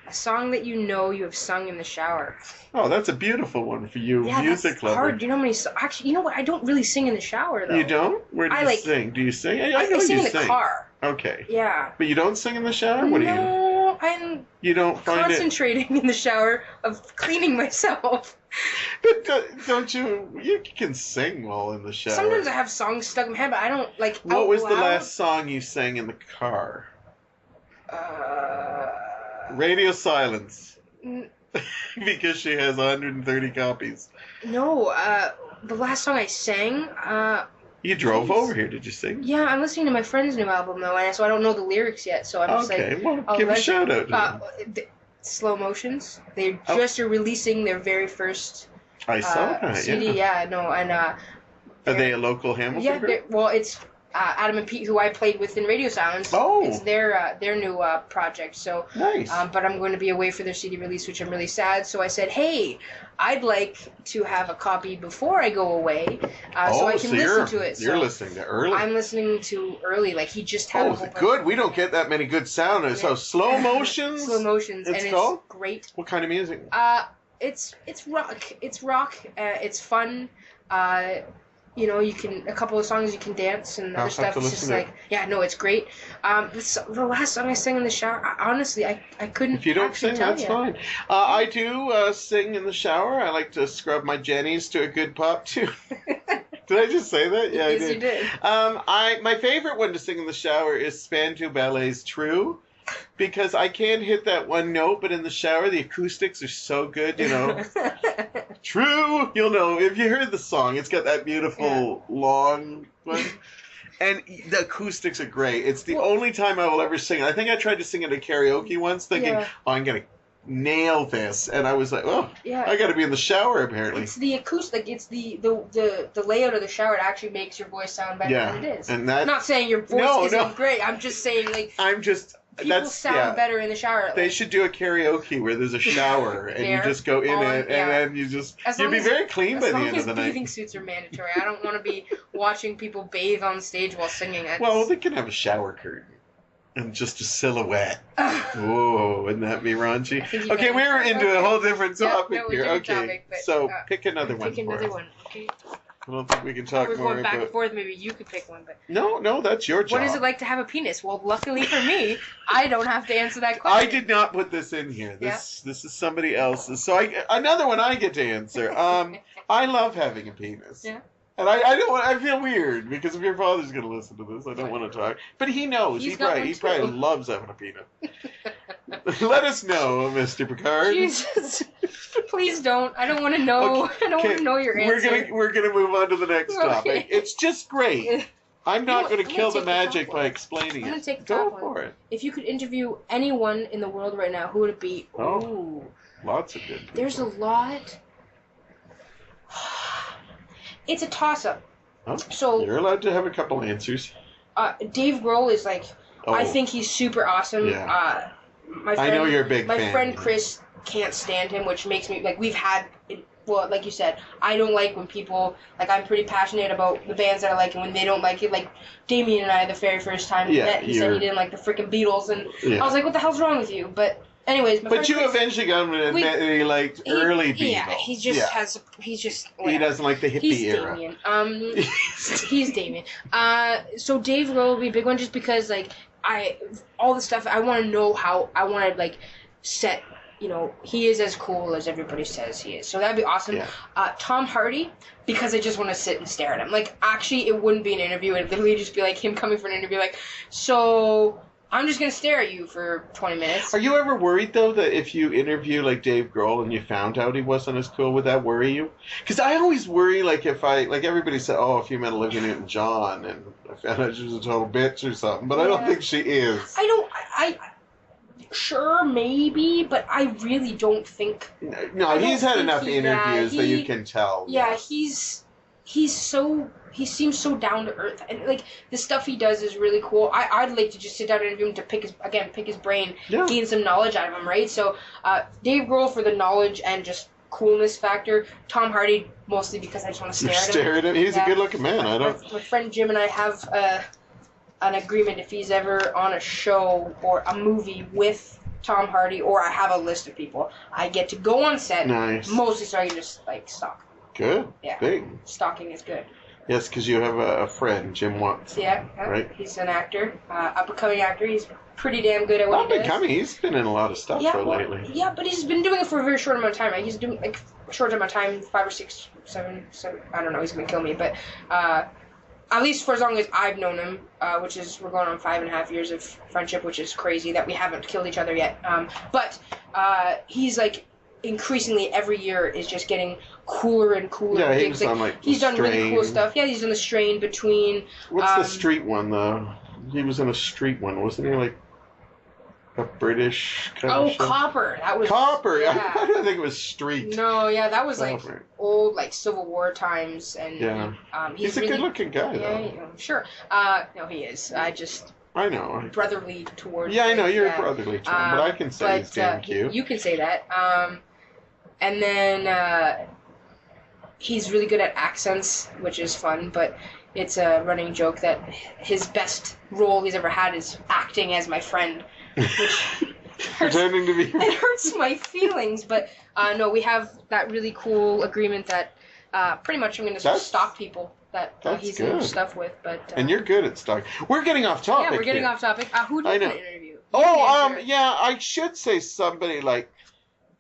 A song that you know you have sung in the shower. Oh, that's a beautiful one for you, music lover. Hard. Do you know how many? Actually, you know what? I don't really sing in the shower though. You don't? Where do you sing? Do you sing? I know sing you in the car. Okay. Yeah. But you don't sing in the shower? What do you? No, I'm. You don't find concentrating in the shower of cleaning myself. But don't you? You can sing while in the shower. Sometimes I have songs stuck in my head, but I don't like. What was the last song you sang in the car? Radio Silence. Because she has 130 copies. No, the last song I sang. You drove over here, did you sing? Yeah, I'm listening to my friend's new album though, and so I don't know the lyrics yet. So I'm just like, okay, well, give a shout out to them. Slow Motions. They just are releasing their very first. I saw that. CD. Yeah, no, and. Are they a local Hamilton group? Yeah, well, it's. Adam and Pete, who I played with in Radio Silence. Oh. It's their new project. So nice. But I'm going to be away for their CD release, which I'm really sad. So I said, hey, I'd like to have a copy before I go away, so I can listen to it. You're listening to early. I'm listening to early. Like he just had. Oh, good. We don't get that many good sound. Yeah. So Slow Motions. Slow Motions. It's great. What kind of music? It's rock. It's rock. It's fun. You know, you can a couple of songs you can dance and other stuff. It's just like, yeah, no, it's great. The last song I sang in the shower, honestly, I couldn't. If you don't sing, that's fine. I do sing in the shower. I like to scrub my jennies to a good pop tune. Did I just say that? Yeah, yes, I did. You did. My favorite one to sing in the shower is Spanto Ballet's "True." because I can't hit that one note, but in the shower the acoustics are so good, you know. True, you'll know if you heard the song. It's got that beautiful long one. And the acoustics are great. It's the only time I will ever sing it. I think I tried to sing it at karaoke once, thinking, "Oh, I'm gonna nail this," and I was like, "Oh, I got to be in the shower." Apparently, it's the acoustic. It's the layout of the shower. It actually makes your voice sound better than it is. And that, I'm not saying your voice isn't great. I'm just saying people sound better in the shower. They should do a karaoke where there's a shower and you just go in it, and then you'd be very clean by the end of the night. Bathing suits are mandatory. I don't want to be watching people bathe on stage while singing. Well, they can have a shower curtain and just a silhouette. Whoa, wouldn't that be raunchy? Okay, we're into a whole different topic here. Okay, so pick another one. Pick another one. Okay. I don't think we can talk more about... We're going back and forth. Maybe you could pick one. But No, that's your job. What is it like to have a penis? Well, luckily for me, I don't have to answer that question. I did not put this in here. This is somebody else's. So another one I get to answer. I love having a penis. Yeah. And I feel weird because if your father's going to listen to this, I don't want to talk. But he knows. He probably loves having a penis. Let us know, Mr. Picard. Jesus. Please don't. I don't want to know. Okay. I don't want to know your answer. We're gonna move on to the next topic. It's just great. I'm not going to kill the magic by explaining it. I'm going to take the top one. Go for it. If you could interview anyone in the world right now, who would it be? Oh, lots of good people. There's a lot. It's a toss-up. Oh, so you're allowed to have a couple answers. Dave Grohl is I think he's super awesome. Yeah. I know you're a big fan. My friend Chris can't stand him, which makes me we've had. Well, like you said, I don't like when people I'm pretty passionate about the bands that I like, and when they don't like it, like Damien and I, the very first time we met, he said he didn't like the freaking Beatles, and I was like, "What the hell's wrong with you?" But anyways, but you Chris, eventually got him to admit that he liked early Beatles. Yeah, he just he doesn't like the hippie era. Damien. He's Damien. So Dave Grohl would be a big one, just because all the stuff I want to know how I want to set. He is as cool as everybody says he is. So that'd be awesome. Yeah. Tom Hardy, because I just want to sit and stare at him. Actually, it wouldn't be an interview. It'd literally just be him coming for an interview. So I'm just going to stare at you for 20 minutes. Are you ever worried, though, that if you interview, Dave Grohl and you found out he wasn't as cool, would that worry you? Because I always worry, if everybody said, oh, if you met Olivia Newton-John and I found out she was a total bitch or something, but I don't think she is. Sure, maybe, but I really don't think... No, he's had enough interviews that you can tell. Yeah, he seems so down to earth, and the stuff he does is really cool. I'd like to just sit down and interview him to pick his brain, gain some knowledge out of him, right? So, Dave Grohl for the knowledge and just coolness factor. Tom Hardy mostly because I just want to stare at him. Stare at him. He's a good-looking man. My friend Jim and I have an agreement if he's ever on a show or a movie with Tom Hardy, or I have a list of people, I get to go on set. Nice. Mostly so I can just stalk. Good. Yeah. Big. Stalking is good. Yes, because you have a friend, Jim Watts. Yeah. Right. He's an actor, up-and-coming actor. He's pretty damn good at what he does. Up-and-coming. He's been in a lot of stuff lately. Yeah, but he's been doing it for a very short amount of time. He's doing a short amount of time, 5 or 6, 7. I don't know. He's gonna kill me, but. At least for as long as I've known him, which is, we're going on 5.5 years of friendship, which is crazy that we haven't killed each other yet. But he's increasingly every year is just getting cooler and cooler. Yeah, he's done really cool stuff. Yeah, he's done The Strain, Between. What's the street one though? He was in a street one, wasn't he? A British kind of show? Copper. That was Copper. Yeah. I don't think it was Street. No, yeah, that was old Civil War times, and he's a good-looking guy, though. Yeah, sure. No, he is. I know. Brotherly towards. Yeah, I know you're brotherly to him, but I can say he's damn cute. You can say that. And then he's really good at accents, which is fun, but. It's a running joke that his best role he's ever had is acting as my friend, which pretending to be. It hurts my feelings, but no, we have that really cool agreement that pretty much I'm going to stalk people that he's in stuff with. But and you're good at stalking. We're getting off topic. Yeah, we're getting off topic. Who do you want to interview? Yeah, I should say somebody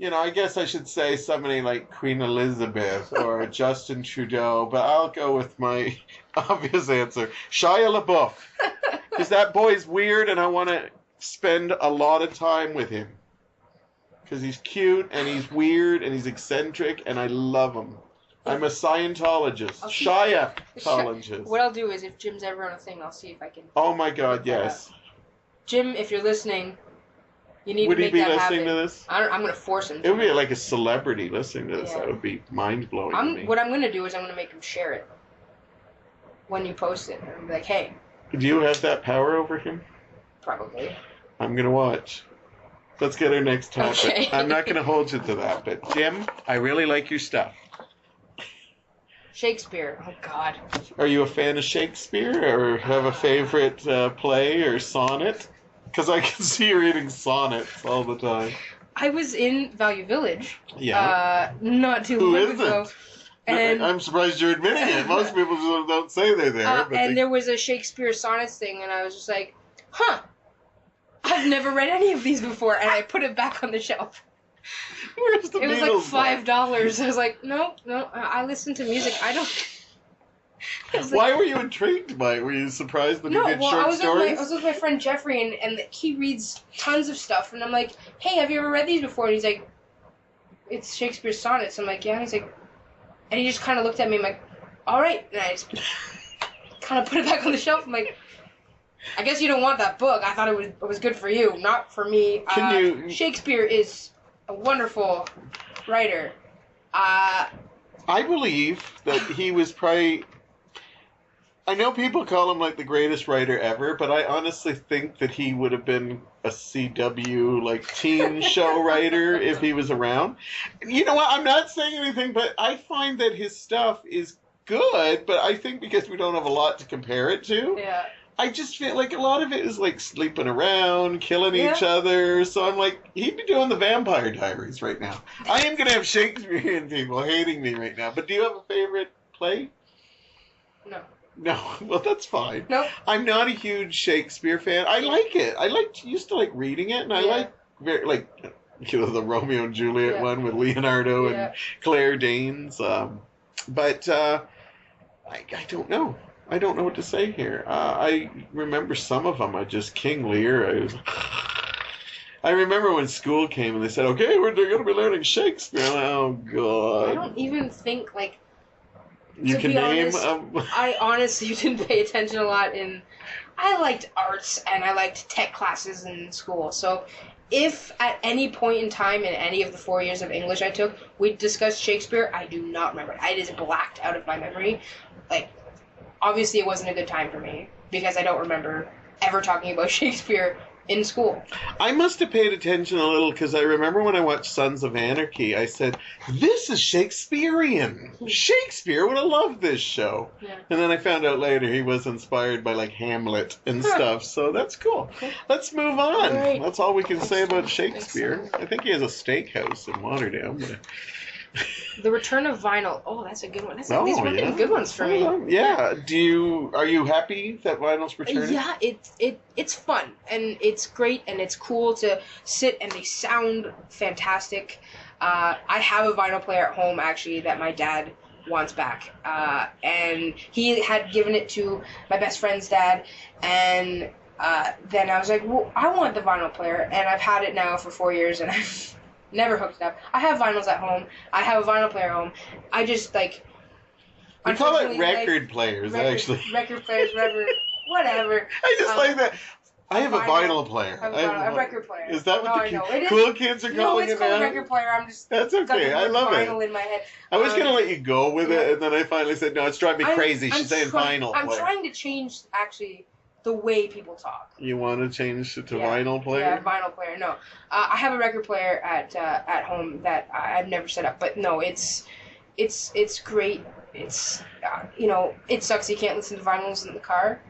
I guess I should say somebody like Queen Elizabeth or Justin Trudeau, but I'll go with my obvious answer, Shia LaBeouf. Because that boy's weird and I want to spend a lot of time with him. Because he's cute, and he's weird, and he's eccentric, and I love him. I'm a Scientologist. Scientologist. What I'll do is, if Jim's ever on a thing, I'll see if I can... Oh my god, yes. Jim, if you're listening, you need would to make that happen. Would he be listening to this? I'm going to force him to. It would be like a celebrity listening to this. Yeah. That would be mind-blowing to me. What I'm going to do is I'm going to make him share it when you post it. And be like, hey. Do you have that power over him? Probably. I'm going to watch. Let's get our next topic. Okay. I'm not going to hold you to that, but Jim, I really like your stuff. Shakespeare. Oh, God. Are you a fan of Shakespeare, or have a favorite play or sonnet? Because I can see you reading sonnets all the time. I was in Value Village. Yeah. Not too long ago. And I'm surprised you're admitting it. Most people don't say they're there. And there was a Shakespeare sonnets thing, and I was just like, huh. I've never read any of these before, and I put it back on the shelf. Where's the Beatles? It was like $5. I was like, no, I listen to music. I don't. Why were you intrigued by it? Were you surprised that he did short stories? I was with my friend Jeffrey, and he reads tons of stuff, and I'm like, hey, have you ever read these before? And he's like, it's Shakespeare sonnets. I'm like, yeah. And he's like, and he just kind of looked at me, I'm like, all right. And I just kind of put it back on the shelf. I'm like, I guess you don't want that book. I thought it was good for you, not for me. Shakespeare is a wonderful writer. I believe that he was probably... I know people call him like the greatest writer ever, but I honestly think that he would have been a CW like teen show writer if he was around. You know what? I'm not saying anything, but I find that his stuff is good, but I think because we don't have a lot to compare it to... Yeah. I just feel like a lot of it is like sleeping around, killing each other. So I'm like, he'd be doing the Vampire Diaries right now. I am going to have Shakespearean people hating me right now. But do you have a favorite play? No. No. Well, that's fine. No. I'm not a huge Shakespeare fan. I like it. Used to like reading it, and I like the Romeo and Juliet one with Leonardo and Claire Danes. But I don't know. I don't know what to say here. I remember some of them. King Lear. I remember when school came and they said, okay, we're going to be learning Shakespeare. Oh, God. I don't even think, like... You can name... I honestly didn't pay attention a lot I liked arts and I liked tech classes in school. So if at any point in time in any of the 4 years of English I took, we discussed Shakespeare, I do not remember. It is blacked out of my memory. Like... Obviously, it wasn't a good time for me, because I don't remember ever talking about Shakespeare in school. I must have paid attention a little, because I remember when I watched Sons of Anarchy, I said, this is Shakespearean. Shakespeare would have loved this show. Yeah. And then I found out later he was inspired by, like, Hamlet and stuff, so that's cool. Let's move on. Right. That's all we can say about Shakespeare. I think he has a steakhouse in Rotterdam. The Return of Vinyl. Oh, that's a good one. These were getting good ones for me. Yeah. Are you happy that vinyl's returning? Yeah, it's fun and it's great and it's cool to sit and they sound fantastic. I have a vinyl player at home actually that my dad wants back, and he had given it to my best friend's dad, and then I was like, well, I want the vinyl player, and I've had it now for 4 years, and I've never hooked it up. I have vinyls at home. I have a vinyl player at home. I just, like... We call it record players, actually. Record players, whatever. I just like that. I have a vinyl player. I have a record player. Is that what the cool kids are calling it now? No, it's called a record player. I'm just... That's okay. I love it. Vinyl in my head. I was going to let you go with it, and then I finally said, no, it's driving me crazy. She's saying vinyl player. I'm trying to change, actually... the way people talk. You want to change it to vinyl player? Yeah, vinyl player. No, I have a record player at home that I've never set up, but no, it's great. It's it sucks you can't listen to vinyls in the car.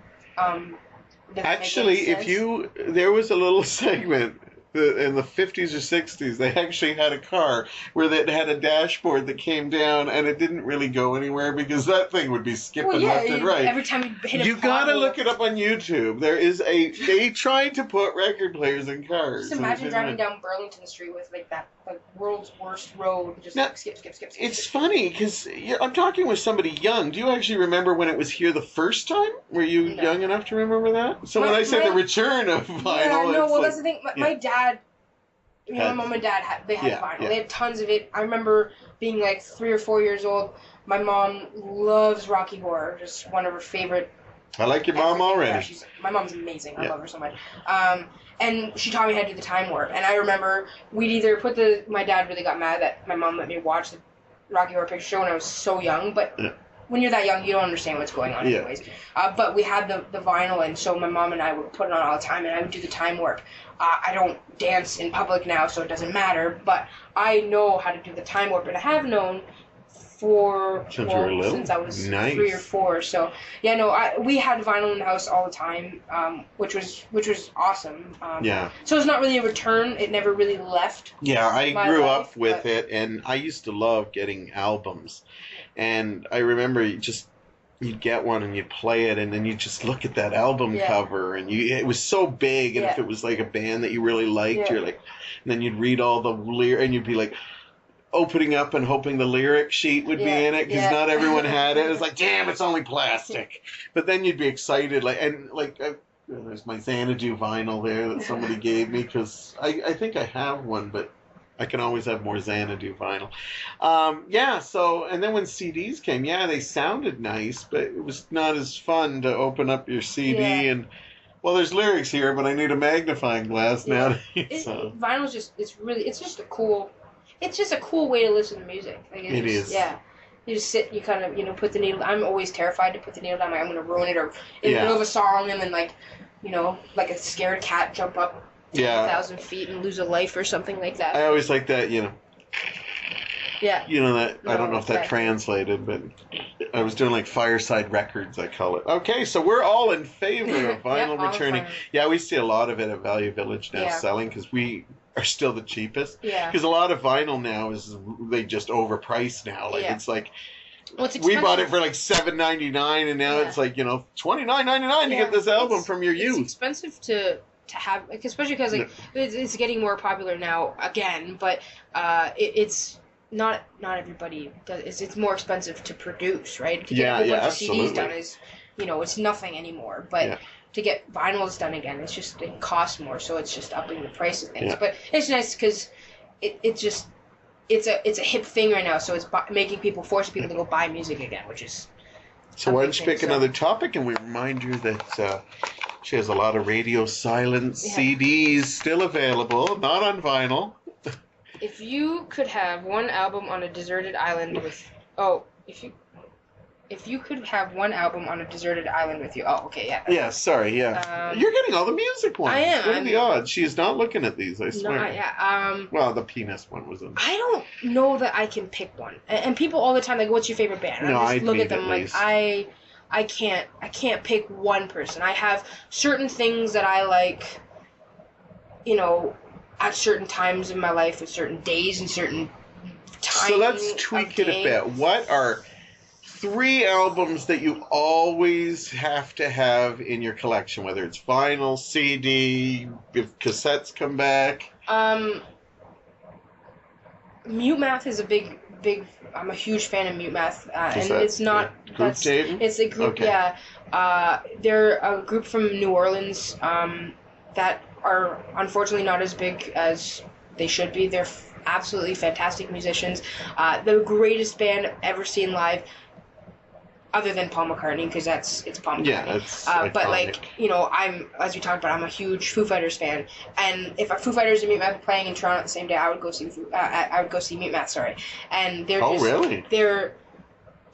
Actually, there was a little segment in the 50s or 60s, they actually had a car where it had a dashboard that came down, and it didn't really go anywhere because that thing would be skipping left and right. Every time you hit a You gotta look it up on YouTube. There is they tried to put record players in cars. Just imagine driving down Burlington Street with like that world's worst road, just like skip. It's funny because I'm talking with somebody young. Do you actually remember when it was here the first time? Were you young enough to remember that? So when I say the return of vinyl, that's the thing. My dad, my mom and dad had vinyl. They had tons of it. I remember being like 3 or 4 years old. My mom loves Rocky Horror, just one of her favorite. I like your mom already. Yeah, my mom's amazing. I love her so much. And she taught me how to do the time warp. And I remember we'd either put my dad really got mad that my mom let me watch the Rocky Horror Picture Show when I was so young. But when you're that young, you don't understand what's going on anyways. But we had the vinyl, and so my mom and I would put it on all the time, and I would do the time warp. I don't dance in public now, so it doesn't matter. But I know how to do the time warp, and I have known since I was 3 or 4. So we had vinyl in the house all the time, which was awesome. So it's not really a return. It never really left. Yeah, I grew up with it, and I used to love getting albums. And I remember you'd get one and you'd play it, and then you'd just look at that album cover, and it was so big, and if it was like a band that you really liked, you're like, and then you'd read all the lyrics, and you'd be like, opening up and hoping the lyric sheet would be in it because not everyone had it. It's like, damn, it's only plastic. But then you'd be excited, there's my Xanadu vinyl there that somebody gave me because I think I have one, but I can always have more Xanadu vinyl. So, and then when CDs came, they sounded nice, but it was not as fun to open up your CD and, well, there's lyrics here, but I need a magnifying glass now. Vinyl's it's just a cool way to listen to music. Like it is. Yeah. You just sit, you kind of, put the needle. I'm always terrified to put the needle down. Like, I'm going to ruin it, or in the middle of a song, and then, like a scared cat jump up 10,000 feet and lose a life or something like that. I always like that, Yeah. I don't know if that exactly. translated, but I was doing like Fireside Records, I call it. Okay, so we're all in favor of vinyl returning. Yeah, we see a lot of it at Value Village now selling because we are still the cheapest. Yeah. Because a lot of vinyl now they just overpriced now. Like it's like we bought it for like $7.99, and now it's like $29.99 to get this album from your youth. It's expensive to have, especially because it's getting more popular now again. But it's not everybody does. It's more expensive to produce, right? To get a whole bunch of CDs done is it's nothing anymore. But to get vinyls done again, it costs more, so it's just upping the price of things. Yeah. But it's nice because it's a hip thing right now, so it's forcing people to go buy music again, which is. So why don't you pick another topic, and we remind you that she has a lot of radio silence CDs still available, not on vinyl. If you could have one album on a deserted island If you could have one album on a deserted island with you. Oh, okay, yeah. Yeah, sorry, yeah. You're getting all the music ones. I am. What are the odds? She's not looking at these, I swear. No, well, the penis one was in. I don't know that I can pick one. And people all the time, like, what's your favorite band? And I just look at them like, I can't pick one person. I have certain things that I like, at certain times in my life, at certain days and certain times. So let's tweak it a bit. What are 3 albums that you always have to have in your collection, whether it's vinyl, CD, if cassettes come back? Mute Math is a big. I'm a huge fan of Mute Math, and it's not group Dayton? It's a group. Okay. They're a group from New Orleans that are unfortunately not as big as they should be. They're absolutely fantastic musicians. The greatest band I've ever seen live. Other than Paul McCartney, because it's Paul McCartney. Yeah, it's I'm, as we talked about, I'm a huge Foo Fighters fan, and if Foo Fighters and Mute Math were playing in Toronto at the same day, I would go see Mute Math. Sorry, and they're really? They're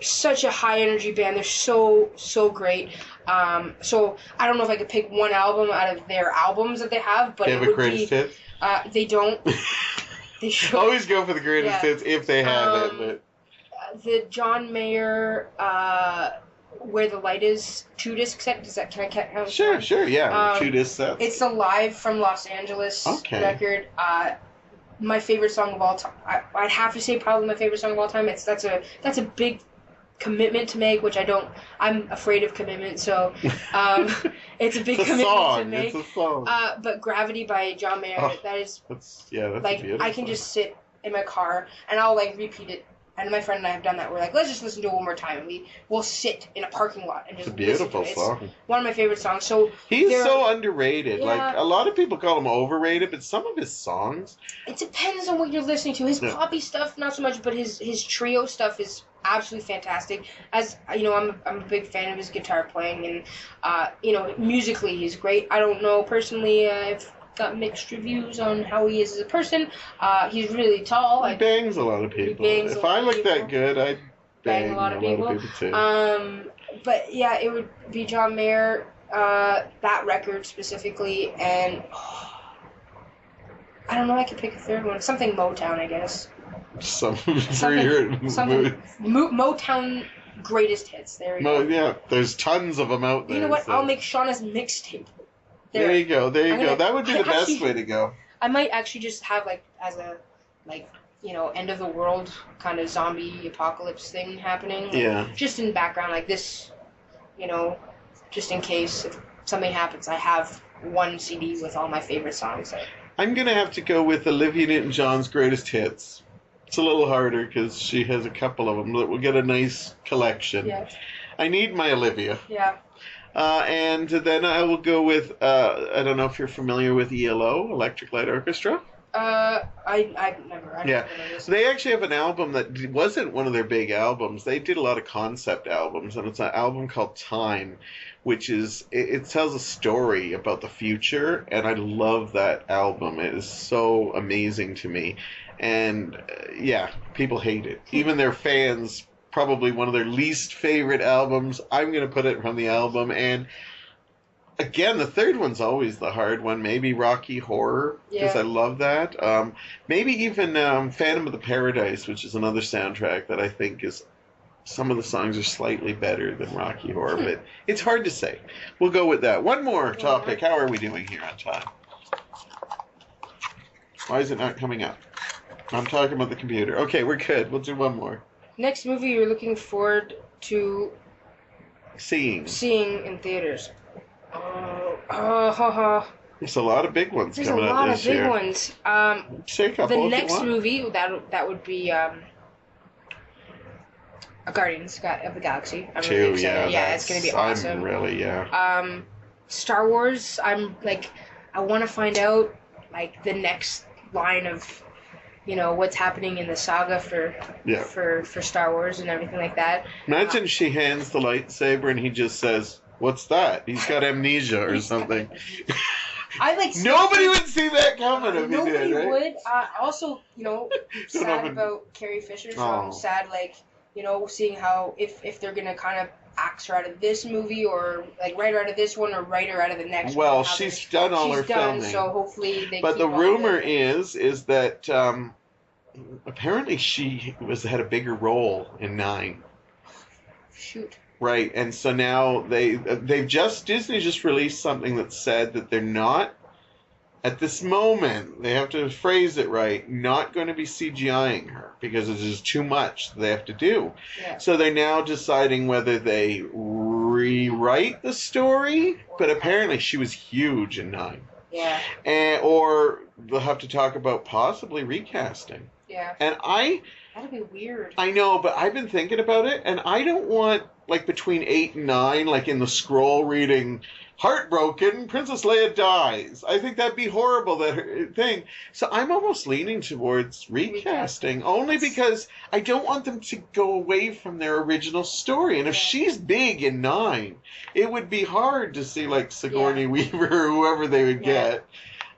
such a high energy band. They're so great. So I don't know if I could pick one album out of their albums that they have, but they have a greatest hits. They don't. They should always go for the greatest hits if they have it, but. The John Mayer Where the Light Is 2-disc set. Can I count? Sure, yeah. 2-disc sets. It's the Live from Los Angeles record. My favorite song of all time. I'd have to say probably my favorite song of all time. That's a big commitment to make, which I don't. I'm afraid of commitment, so it's a big commitment to make. It's a song. But Gravity by John Mayer. That's like beautiful. I can just sit in my car and I'll like repeat it. And my friend and I have done that. We're like, let's just listen to it one more time. And we'll sit in a parking lot and just listen to it. It's a beautiful song. It's one of my favorite songs. So he's so underrated. Yeah. Like, a lot of people call him overrated, but some of his songs... It depends on what you're listening to. His poppy stuff, not so much, but his trio stuff is absolutely fantastic. As, you know, I'm a big fan of his guitar playing. And, you know, musically he's great. I don't know personally I've got mixed reviews on how he is as a person. He's really tall. He bangs a lot of people. If I looked that good, I'd bang a lot of people too. But yeah, it would be John Mayer, that record specifically, and I don't know. I could pick a third one. Something Motown, I guess. Something Motown greatest hits. There you go. Yeah, there's tons of them out there. You know what? So. I'll make Shawna's mixtape. There you go. That would be the best way to go. I might actually just have end of the world kind of zombie apocalypse thing happening. Yeah. Just in background like this, just in case if something happens, I have one CD with all my favorite songs. I'm gonna have to go with Olivia Newton-John's greatest hits. It's a little harder because she has a couple of them, but we'll get a nice collection. Yeah. I need my Olivia. Yeah. And then I will go with, I don't know if you're familiar with ELO, Electric Light Orchestra. I've never. They actually have an album that wasn't one of their big albums. They did a lot of concept albums, and it's an album called Time, which is, it tells a story about the future, and I love that album. It is so amazing to me. And, people hate it. Even their fans, probably one of their least favorite albums. I'm going to put it from the album. And again, the third one's always the hard one. Maybe Rocky Horror, because I love that. Maybe even Phantom of the Paradise, which is another soundtrack that I think is... Some of the songs are slightly better than Rocky Horror, but it's hard to say. We'll go with that. One more topic. How are we doing here on time? Why is it not coming up? I'm talking about the computer. Okay, we're good. We'll do one more. Next movie you're looking forward to seeing in theaters. There's a lot of big ones coming out this year. There's a lot of big ones. Say a couple. The next movie that would be Guardians of the Galaxy. I'm really excited. Yeah, it's gonna be awesome. I'm really Star Wars. I want to find out the next line of. What's happening in the saga for Star Wars and everything like that. Imagine she hands the lightsaber and he just says, "What's that?" He's got amnesia or something. Nobody would see that coming if he did, right? Nobody would. Also, sad about Carrie Fisher. So I'm sad, seeing how if they're gonna kind of axe her out of this movie or write her out of this one or write her out of the next one. Well, she's done all her filming. So hopefully they But the rumor is that apparently she had a bigger role in 9. Shoot. Right, and so now Disney just released something that said that they're not, at this moment, they have to phrase it right, not going to be CGIing her because it is too much they have to do. Yeah. So they're now deciding whether they rewrite the story, but apparently she was huge in 9. Yeah. Or they'll have to talk about possibly recasting. Yeah. And that'd be weird. I know, but I've been thinking about it, and I don't want, between 8 and 9, in the scroll reading, heartbroken, Princess Leia dies. I think that'd be horrible, that thing. So I'm almost leaning towards recasting, only because I don't want them to go away from their original story. And if she's big in 9, it would be hard to see, Sigourney Weaver or whoever they would get.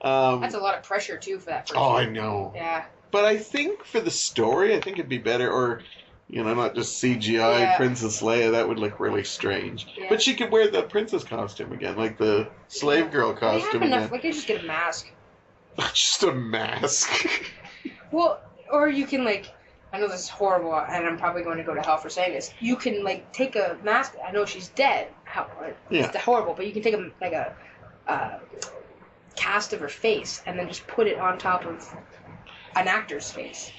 That's a lot of pressure, too, for that person. Oh, I know. Yeah. But I think for the story, I think it'd be better, or... not just CGI Princess Leia. That would look really strange. Yeah. But she could wear the princess costume again, the slave girl costume again. They just get a mask. Just a mask. Well, or you can I know this is horrible, and I'm probably going to go to hell for saying this. You can like take a mask. I know she's dead. It's horrible, but you can take a cast of her face and then just put it on top of an actor's face.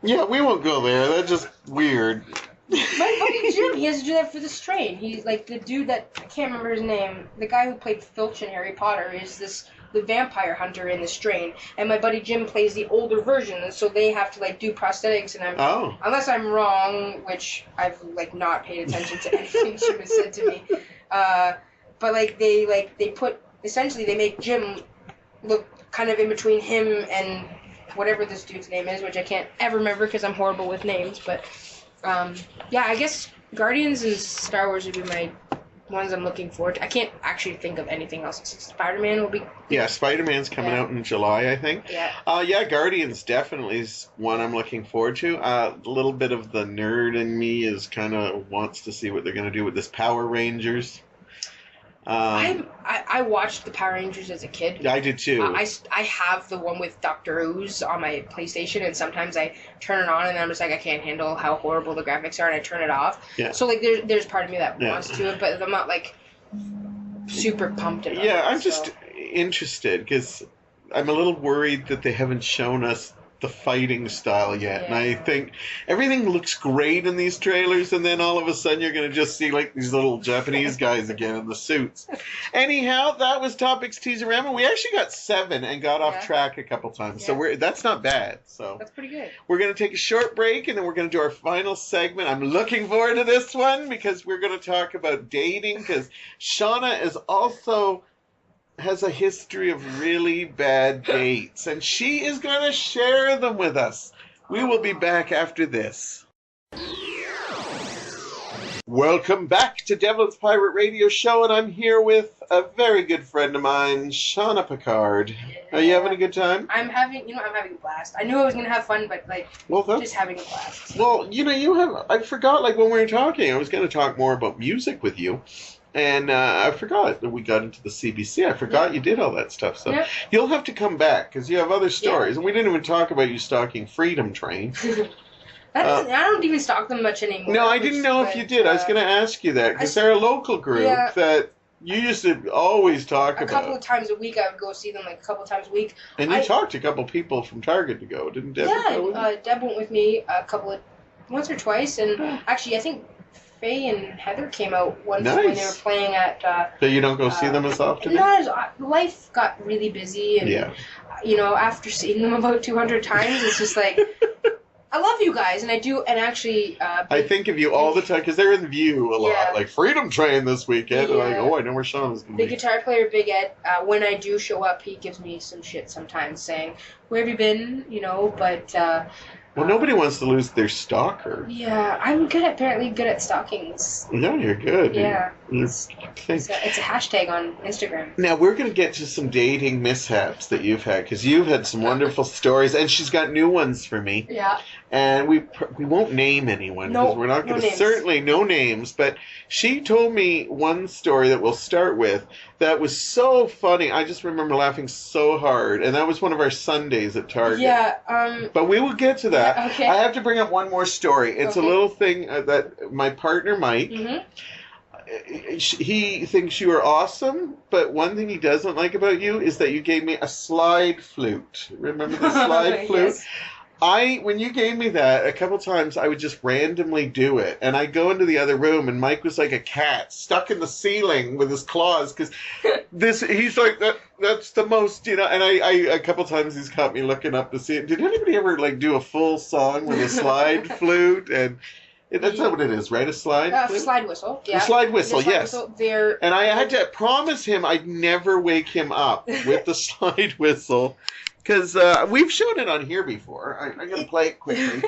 Yeah, we won't go there. That's just weird. My buddy Jim, he has to do that for the Strain. He's like the dude that I can't remember his name. The guy who played Filch in Harry Potter is the vampire hunter in the Strain, and my buddy Jim plays the older version, and so they have to like do prosthetics. And unless I'm wrong, which I've like not paid attention to anything Jim has said to me, but they put essentially they make Jim look kind of in between him and whatever this dude's name is, which I can't ever remember because I'm horrible with names, but. Yeah, I guess Guardians and Star Wars would be my ones I'm looking forward to. I can't actually think of anything else. Spider-Man will be... Yeah, Spider-Man's coming out in July, I think. Yeah. Guardians definitely is one I'm looking forward to. A little bit of the nerd in me is kind of wants to see what they're going to do with this Power Rangers. I watched the Power Rangers as a kid. I did too. I have the one with Dr. Ooze on my PlayStation, and sometimes I turn it on and then I'm just like, I can't handle how horrible the graphics are, and I turn it off. Yeah. So like there's part of me that wants to it, but I'm not like super pumped about it. Yeah, I'm just interested because I'm a little worried that they haven't shown us the fighting style yet. And I think everything looks great in these trailers, and then all of a sudden you're going to just see like these little Japanese guys again in the suits. Anyhow, that was Topics Tease-O-Rama. We actually got 7 and got off track a couple times. So that's not bad. So that's pretty good. We're going to take a short break, and then we're going to do our final segment. I'm looking forward to this one because we're going to talk about dating, because Shawna is also has a history of really bad dates, and she is going to share them with us. We will be back after this. Welcome back to Devlin's Pirate Radio Show, and I'm here with a very good friend of mine, Shawna Picard. Are you having a good time? I'm having a blast. I knew I was going to have fun, but just having a blast. Well, I forgot, like when we were talking, I was going to talk more about music with you. And I forgot that we got into the CBC. I forgot you did all that stuff. So you'll have to come back because you have other stories. And we didn't even talk about you stalking Freedom Train. I don't even stalk them much anymore. No, I didn't know if you did. I was going to ask you that because they're a local group that you used to always talk about. A couple of times a week I would go see them, like a couple of times a week. And you talked to a couple of people from Target to go, didn't Deb? Yeah, Deb went with me once or twice. And actually, I think Faye and Heather came out once when they were playing at... so you don't go see them as often? Not as... Life got really busy, and, after seeing them about 200 times, it's just like... I love you guys, and I do, and actually... I think of you all the time, because they're in view a lot. Like, Freedom Train this weekend, and I know where Shawna's going to be. The guitar player, Big Ed, when I do show up, he gives me some shit sometimes, saying, where have you been, but... Well, nobody wants to lose their stalker. Yeah, I'm apparently good at stalkings. Yeah, you're good. Yeah. It's a hashtag on Instagram. Now, we're going to get to some dating mishaps that you've had, because you've had some wonderful stories, and she's got new ones for me. Yeah. And we won't name anyone, because we're not going to, certainly no names, but she told me one story that we'll start with that was so funny. I just remember laughing so hard, and that was one of our Sundays at Target. Yeah. But we will get to that. Yeah, okay. I have to bring up one more story. It's a little thing that my partner, Mike, he thinks you are awesome, but one thing he doesn't like about you is that you gave me a slide flute. Remember the slide flute? Yes. When you gave me that, a couple times I would just randomly do it. And I'd go into the other room, and Mike was like a cat stuck in the ceiling with his claws. Because he's like, that's the most, And I a couple times he's caught me looking up to see it. Did anybody ever do a full song with a slide flute? And that's not what it is, right? A slide flute? Slide whistle, yeah. A slide whistle, yes. Whistle, and I had to promise him I'd never wake him up with the slide whistle. Because we've shown it on here before. I'm going to play it quickly.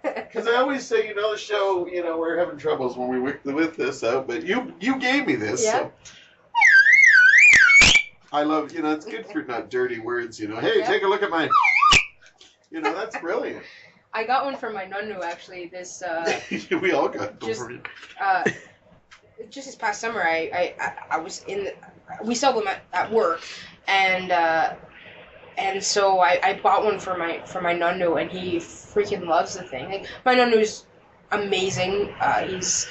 Because I always say, the show, we're having troubles when we with this out. But you gave me this. Yeah. So. I love, it's good for not dirty words, Hey, take a look at my... that's brilliant. I got one from my nunnu, actually. This... we all got them from you. Just this past summer, I was in... we sell them at work. And... And so I bought one for my nunnu, and he freaking loves the thing. Like, my nunnu's amazing. He's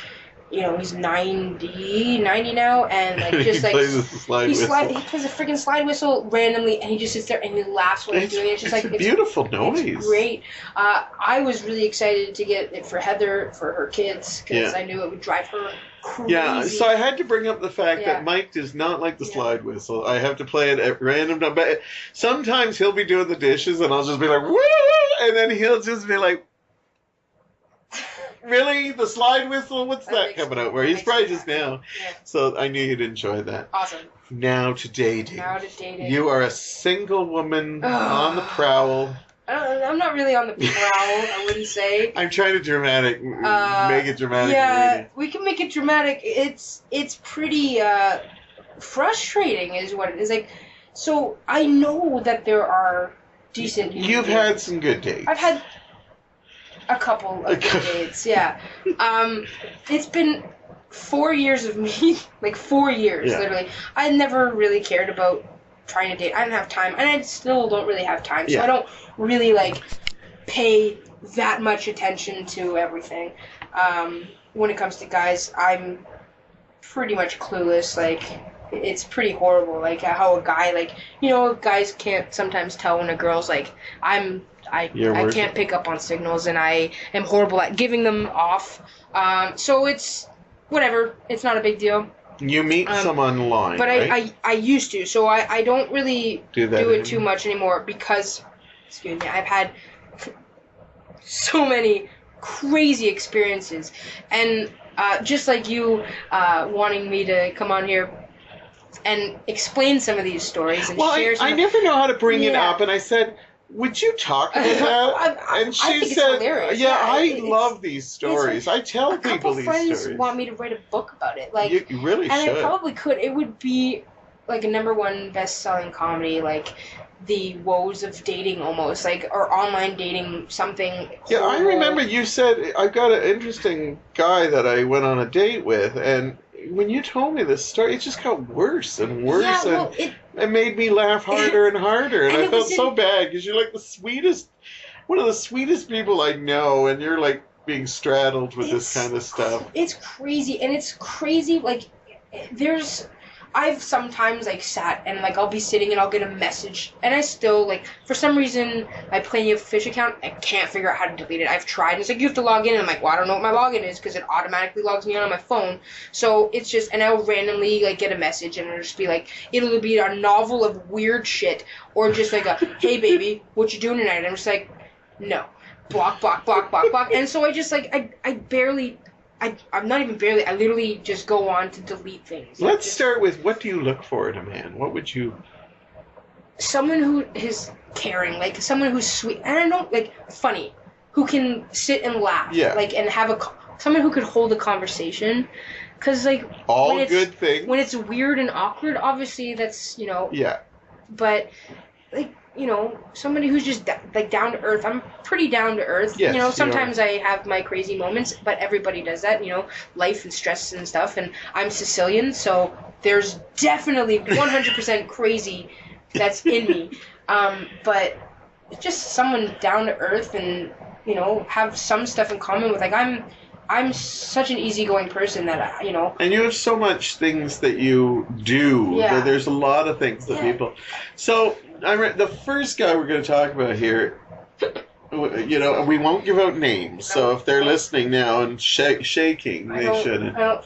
90 now, and like just like plays he plays a freaking slide whistle randomly, and he just sits there and he laughs while he's doing it. It's a beautiful noise. It's great. I was really excited to get it for Heather for her kids because I knew it would drive her crazy. Yeah, so I had to bring up the fact that Mike does not like the slide whistle. I have to play it at random time, but sometimes he'll be doing the dishes, and I'll just be like, woo! And then he'll just be like, really? The slide whistle? What's that coming out where? He's probably just now. Yeah. So I knew you'd enjoy that. Awesome. Now to dating. You are a single woman on the prowl. I'm not really on the prowl, I wouldn't say. I'm trying to make it dramatic. Yeah, we can make it dramatic. It's pretty frustrating is what it is. Like, so I know that there are decent... You've had some good dates. I've had a couple of good dates, yeah. It's been 4 years of me, like 4 years, literally. I never really cared about trying to date. I didn't have time, and I still don't really have time, so I don't really, like, pay that much attention to everything. When it comes to guys, I'm pretty much clueless. Like, it's pretty horrible, like, how a guy, like, guys can't sometimes tell when a girl's, like, I can't pick up on signals, and I am horrible at giving them off. So it's whatever. It's not a big deal. You meet someone online, but right? I used to, so I don't really do it too much anymore because, excuse me, I've had so many crazy experiences, and just like you wanting me to come on here and explain some of these stories and share some. I never know how to bring it up, and I said, would you talk about that? And she said, hilarious. I love these stories. I tell people these stories. A couple friends want me to write a book about it. Like, you really should. And I probably could. It would be like a #1 best-selling comedy, like the woes of dating almost, like, or online dating, something horrible. I remember you said, I've got an interesting guy that I went on a date with, and when you told me this story, it just got worse and worse, it made me laugh harder and harder, and I felt so bad because you're like one of the sweetest people I know, and you're like being straddled with this kind of stuff. It's crazy, and it's crazy. Like, I've sometimes, like, sat and, like, I'll be sitting and I'll get a message, and I still, like, for some reason, my Plenty of Fish account, I can't figure out how to delete it. I've tried, and it's like, you have to log in, and I'm like, well, I don't know what my login is, because it automatically logs me on my phone, so it's just, and I'll randomly, like, get a message, and it'll just be, like, it'll be a novel of weird shit, or just, like, hey, baby, what you doing tonight? And I'm just like, no. Block, block, block, block, block, and so I just, like, I'm not even barely, I literally just go on to delete things. Let's start with, what do you look for in a man? What would you... Someone who is caring, like, someone who's sweet, and I don't, like, funny, who can sit and laugh, like, and have someone who could hold a conversation, because, like... All good things. When it's weird and awkward, obviously, that's, Yeah. But, like, somebody who's just, like, down to earth. I'm pretty down to earth. Yes, sometimes I have my crazy moments, but everybody does that, life and stress and stuff. And I'm Sicilian, so there's definitely 100% crazy that's in me. But just someone down to earth and, have some stuff in common with, like, I'm such an easygoing person that, And you have so much things that you do. Yeah. There's a lot of things that people... So, the first guy we're going to talk about here, we won't give out names. So if they're listening now and shaking, they shouldn't. I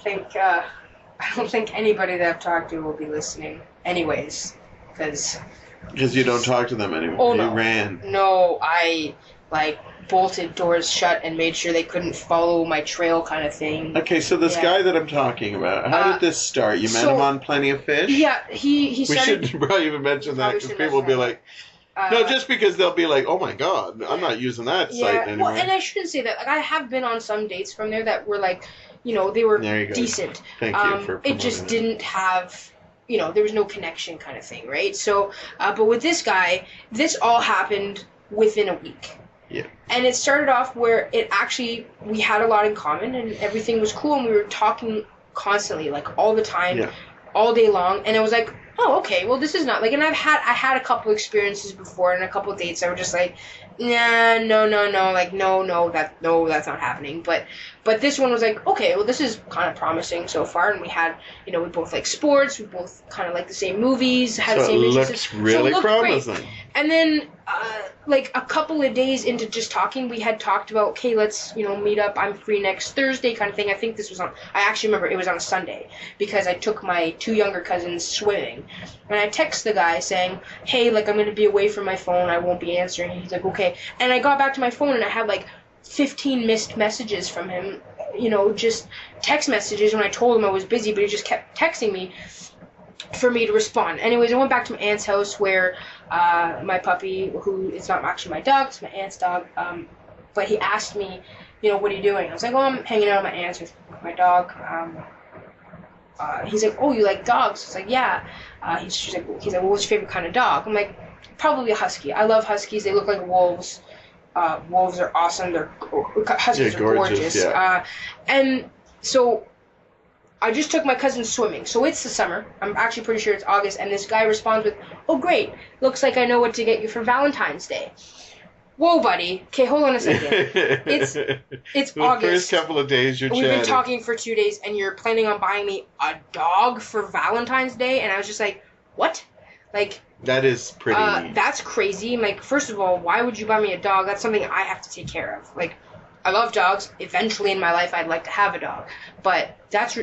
don't think anybody that I've talked to will be listening anyways. Because you don't talk to them anymore. Oh, you no. ran. No, I, like, bolted doors shut and made sure they couldn't follow my trail kind of thing. Okay, so this guy that I'm talking about, how did this start? You met him on Plenty of Fish? Yeah, he started... We should probably even mention that, because people will be like... no, just because they'll be like, oh my god, I'm not using that site anymore. Well, and I shouldn't say that. Like, I have been on some dates from there that were, like, they were decent. Thank you for it just didn't have... there was no connection kind of thing, right? So, but with this guy, this all happened within a week. Yeah. And it started off where we had a lot in common and everything was cool, and we were talking constantly, like, all the time, all day long, and it was like, oh, okay, well, this is not, like, and I had a couple experiences before and a couple dates that were just like, nah, no, like, no, that's not happening. But this one was like, okay, well, this is kind of promising so far, and we had, we both like sports, we both kind of like the same movies, had the same interests. So it looks really promising. Great. And then, like, a couple of days into just talking, we had talked about, okay, let's, meet up, I'm free next Thursday kind of thing. I think this was I actually remember it was on a Sunday, because I took my 2 younger cousins swimming, and I text the guy saying, hey, like, I'm going to be away from my phone, I won't be answering. He's like, okay. And I got back to my phone, and I had, like, 15 missed messages from him, just text messages when I told him I was busy, but he just kept texting me for me to respond. Anyways, I went back to my aunt's house where my puppy, who is not actually my dog, it's my aunt's dog, but he asked me, what are you doing? I was like, oh, I'm hanging out with my aunt's with my dog. He's like, oh, you like dogs? I was like, yeah. He's like, well, what's your favorite kind of dog? I'm like, probably a husky. I love huskies. They look like wolves. Wolves are awesome. Huskies are gorgeous. Yeah. And so I just took my cousin swimming. So it's the summer. I'm actually pretty sure it's August. And this guy responds with, oh, great. Looks like I know what to get you for Valentine's Day. Whoa, buddy. Okay, hold on a second. It's August. The first couple of days you're chatting. We've been talking for 2 days, and you're planning on buying me a dog for Valentine's Day? And I was just like, what? Like... That is pretty... that's crazy. I'm like, first of all, why would you buy me a dog? That's something I have to take care of. Like, I love dogs. Eventually in my life, I'd like to have a dog. But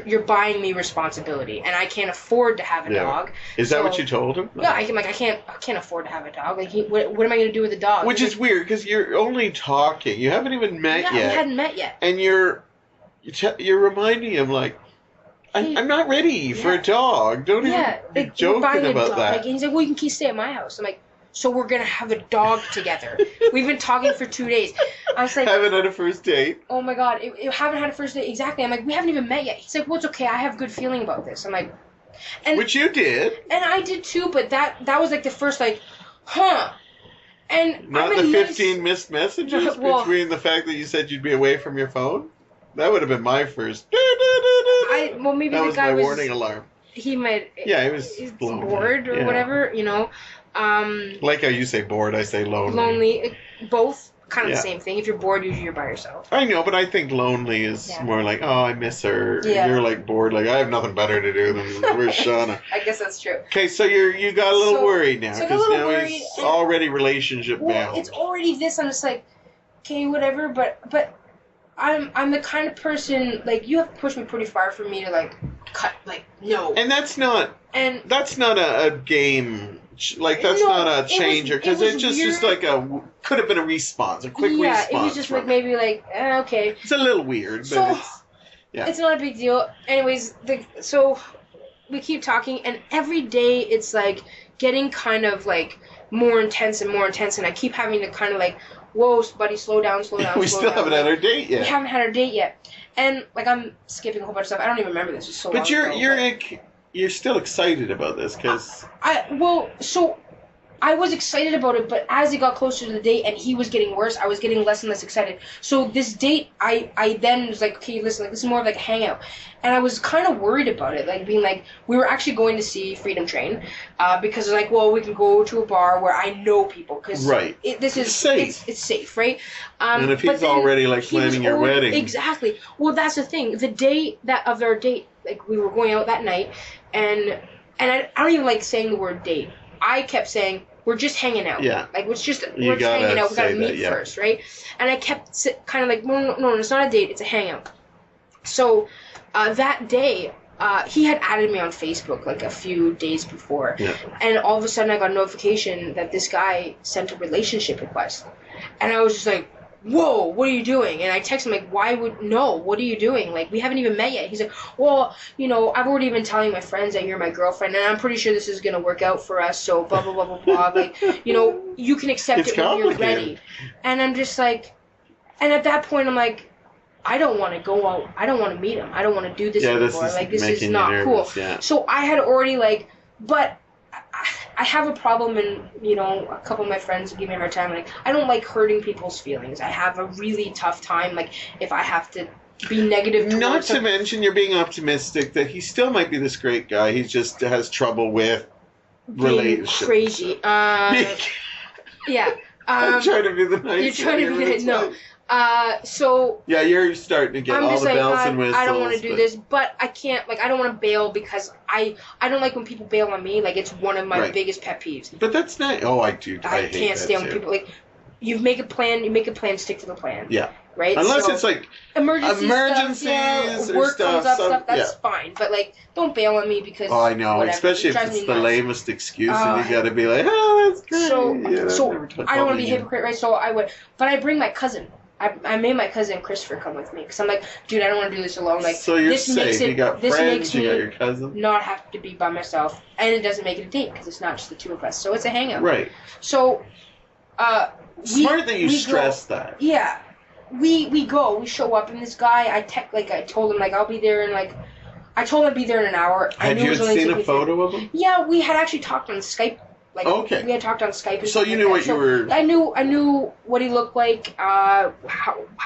you're buying me responsibility, and I can't afford to have a dog. Is that what you told him? Yeah, I can't afford to have a dog. Like, what am I going to do with a dog? Which is weird, because you're only talking. You haven't even met yet. Yeah, we hadn't met yet. And you're reminding him, like, I'm not ready for a dog. Don't even be joking about that. Like, he's like, well, you can stay at my house. I'm like, so we're going to have a dog together. We've been talking for 2 days. I was like... Haven't had a first date. Oh, my God. Haven't had a first date. Exactly. I'm like, we haven't even met yet. He's like, well, it's okay. I have a good feeling about this. I'm like... Which you did. And I did, too, but that was, like, the first, like, huh. And not the 15 missed messages between the fact that you said you'd be away from your phone? That would have been my first... maybe that the was guy my was... warning alarm. He might... Yeah, he was bored or whatever, like how you say bored, I say lonely. Lonely. Both kind of the same thing. If you're bored, usually you're by yourself. I know, but I think lonely is more like, oh, I miss her. Yeah. You're like bored, like, I have nothing better to do than where's Shawna? I guess that's true. Okay, so you got a little worried now. Because now he's already relationship bound. It's already this. I'm just like, okay, whatever, but I'm the kind of person, like, you have to push me pretty far for me to, like, cut, like, no. And that's not a game, like, that's not a changer, because it's just like could have been a response, a quick response. Yeah, it was just, like, maybe, like, okay. It's a little weird, but it's not a big deal. Anyways, so we keep talking, and every day it's, like, getting kind of, like, more intense, and I keep having to kind of, like, whoa, buddy, slow down. We still haven't had our date yet. We haven't had our date yet. And, like, I'm skipping a whole bunch of stuff. I don't even remember this. It's so long ago. You're still excited about this, because... So I was excited about it, but as it got closer to the date and he was getting worse, I was getting less and less excited. So this date, I then was like, okay, listen, like, this is more of like a hangout. And I was kind of worried about it, like, being like, we were actually going to see Freedom Train, because like, well, we can go to a bar where I know people, because this is safe. It's safe, right? And if he's already, like, planning your wedding. Exactly. Well, that's the thing. The day of our date, like, we were going out that night, and I don't even like saying the word date. I kept saying, we're just hanging out. Yeah. Like, we're just hanging out. We gotta meet first, right? And I kept kind of like, no, it's not a date. It's a hangout. So that day, he had added me on Facebook like a few days before. Yeah. And all of a sudden I got a notification that this guy sent a relationship request. And I was just like, whoa, what are you doing? And I text him, like, what are you doing? Like, we haven't even met yet. He's like, well, I've already been telling my friends that you're my girlfriend, and I'm pretty sure this is going to work out for us, so blah, blah, blah, blah, blah. Like, you can accept it when you're ready. And I'm just like, and at that point, I'm like, I don't want to go out. I don't want to meet him. I don't want to do this anymore. This is not nervous, cool. Yeah. So I had already, like, but I have a problem, and, a couple of my friends give me a hard time. Like, I don't like hurting people's feelings. I have a really tough time, like, if I have to be negative towards Not to mention, you're being optimistic that he still might be this great guy. He just has trouble with relationship. Crazy. Yeah. I'm trying to be the nice. You're trying to be the no. So yeah, you're starting to get all the bells and whistles. I don't want to do this, but I can't. Like, I don't want to bail because I don't like when people bail on me. Like, it's one of my biggest pet peeves. But that's not. Oh, I do. I can't stand when people like. You make a plan. Stick to the plan. Yeah. Right. Unless it's like emergencies stuff, work stuff, comes up, that's fine. But like, don't bail on me because. Oh, I know. Whatever. Especially if it's the lamest excuse, and you got to be like, oh, that's great. So I don't want to be a hypocrite, right? So I would, but I bring my cousin. I made my cousin Christopher come with me because I'm like, dude, I don't want to do this alone. Like, so you're this safe. You got friends. You got your cousin. Not have to be by myself, and it doesn't make it a date because it's not just the two of us. So it's a hangout. Right. So, smart that you stress that. Yeah, we show up, and this guy, I told him like I'll be there, and like I told him I'd be there in an hour. Had you seen a photo of him? Yeah, we had actually talked on Skype. Like, okay. We had talked on Skype. So you knew what you were. I knew what he looked like, how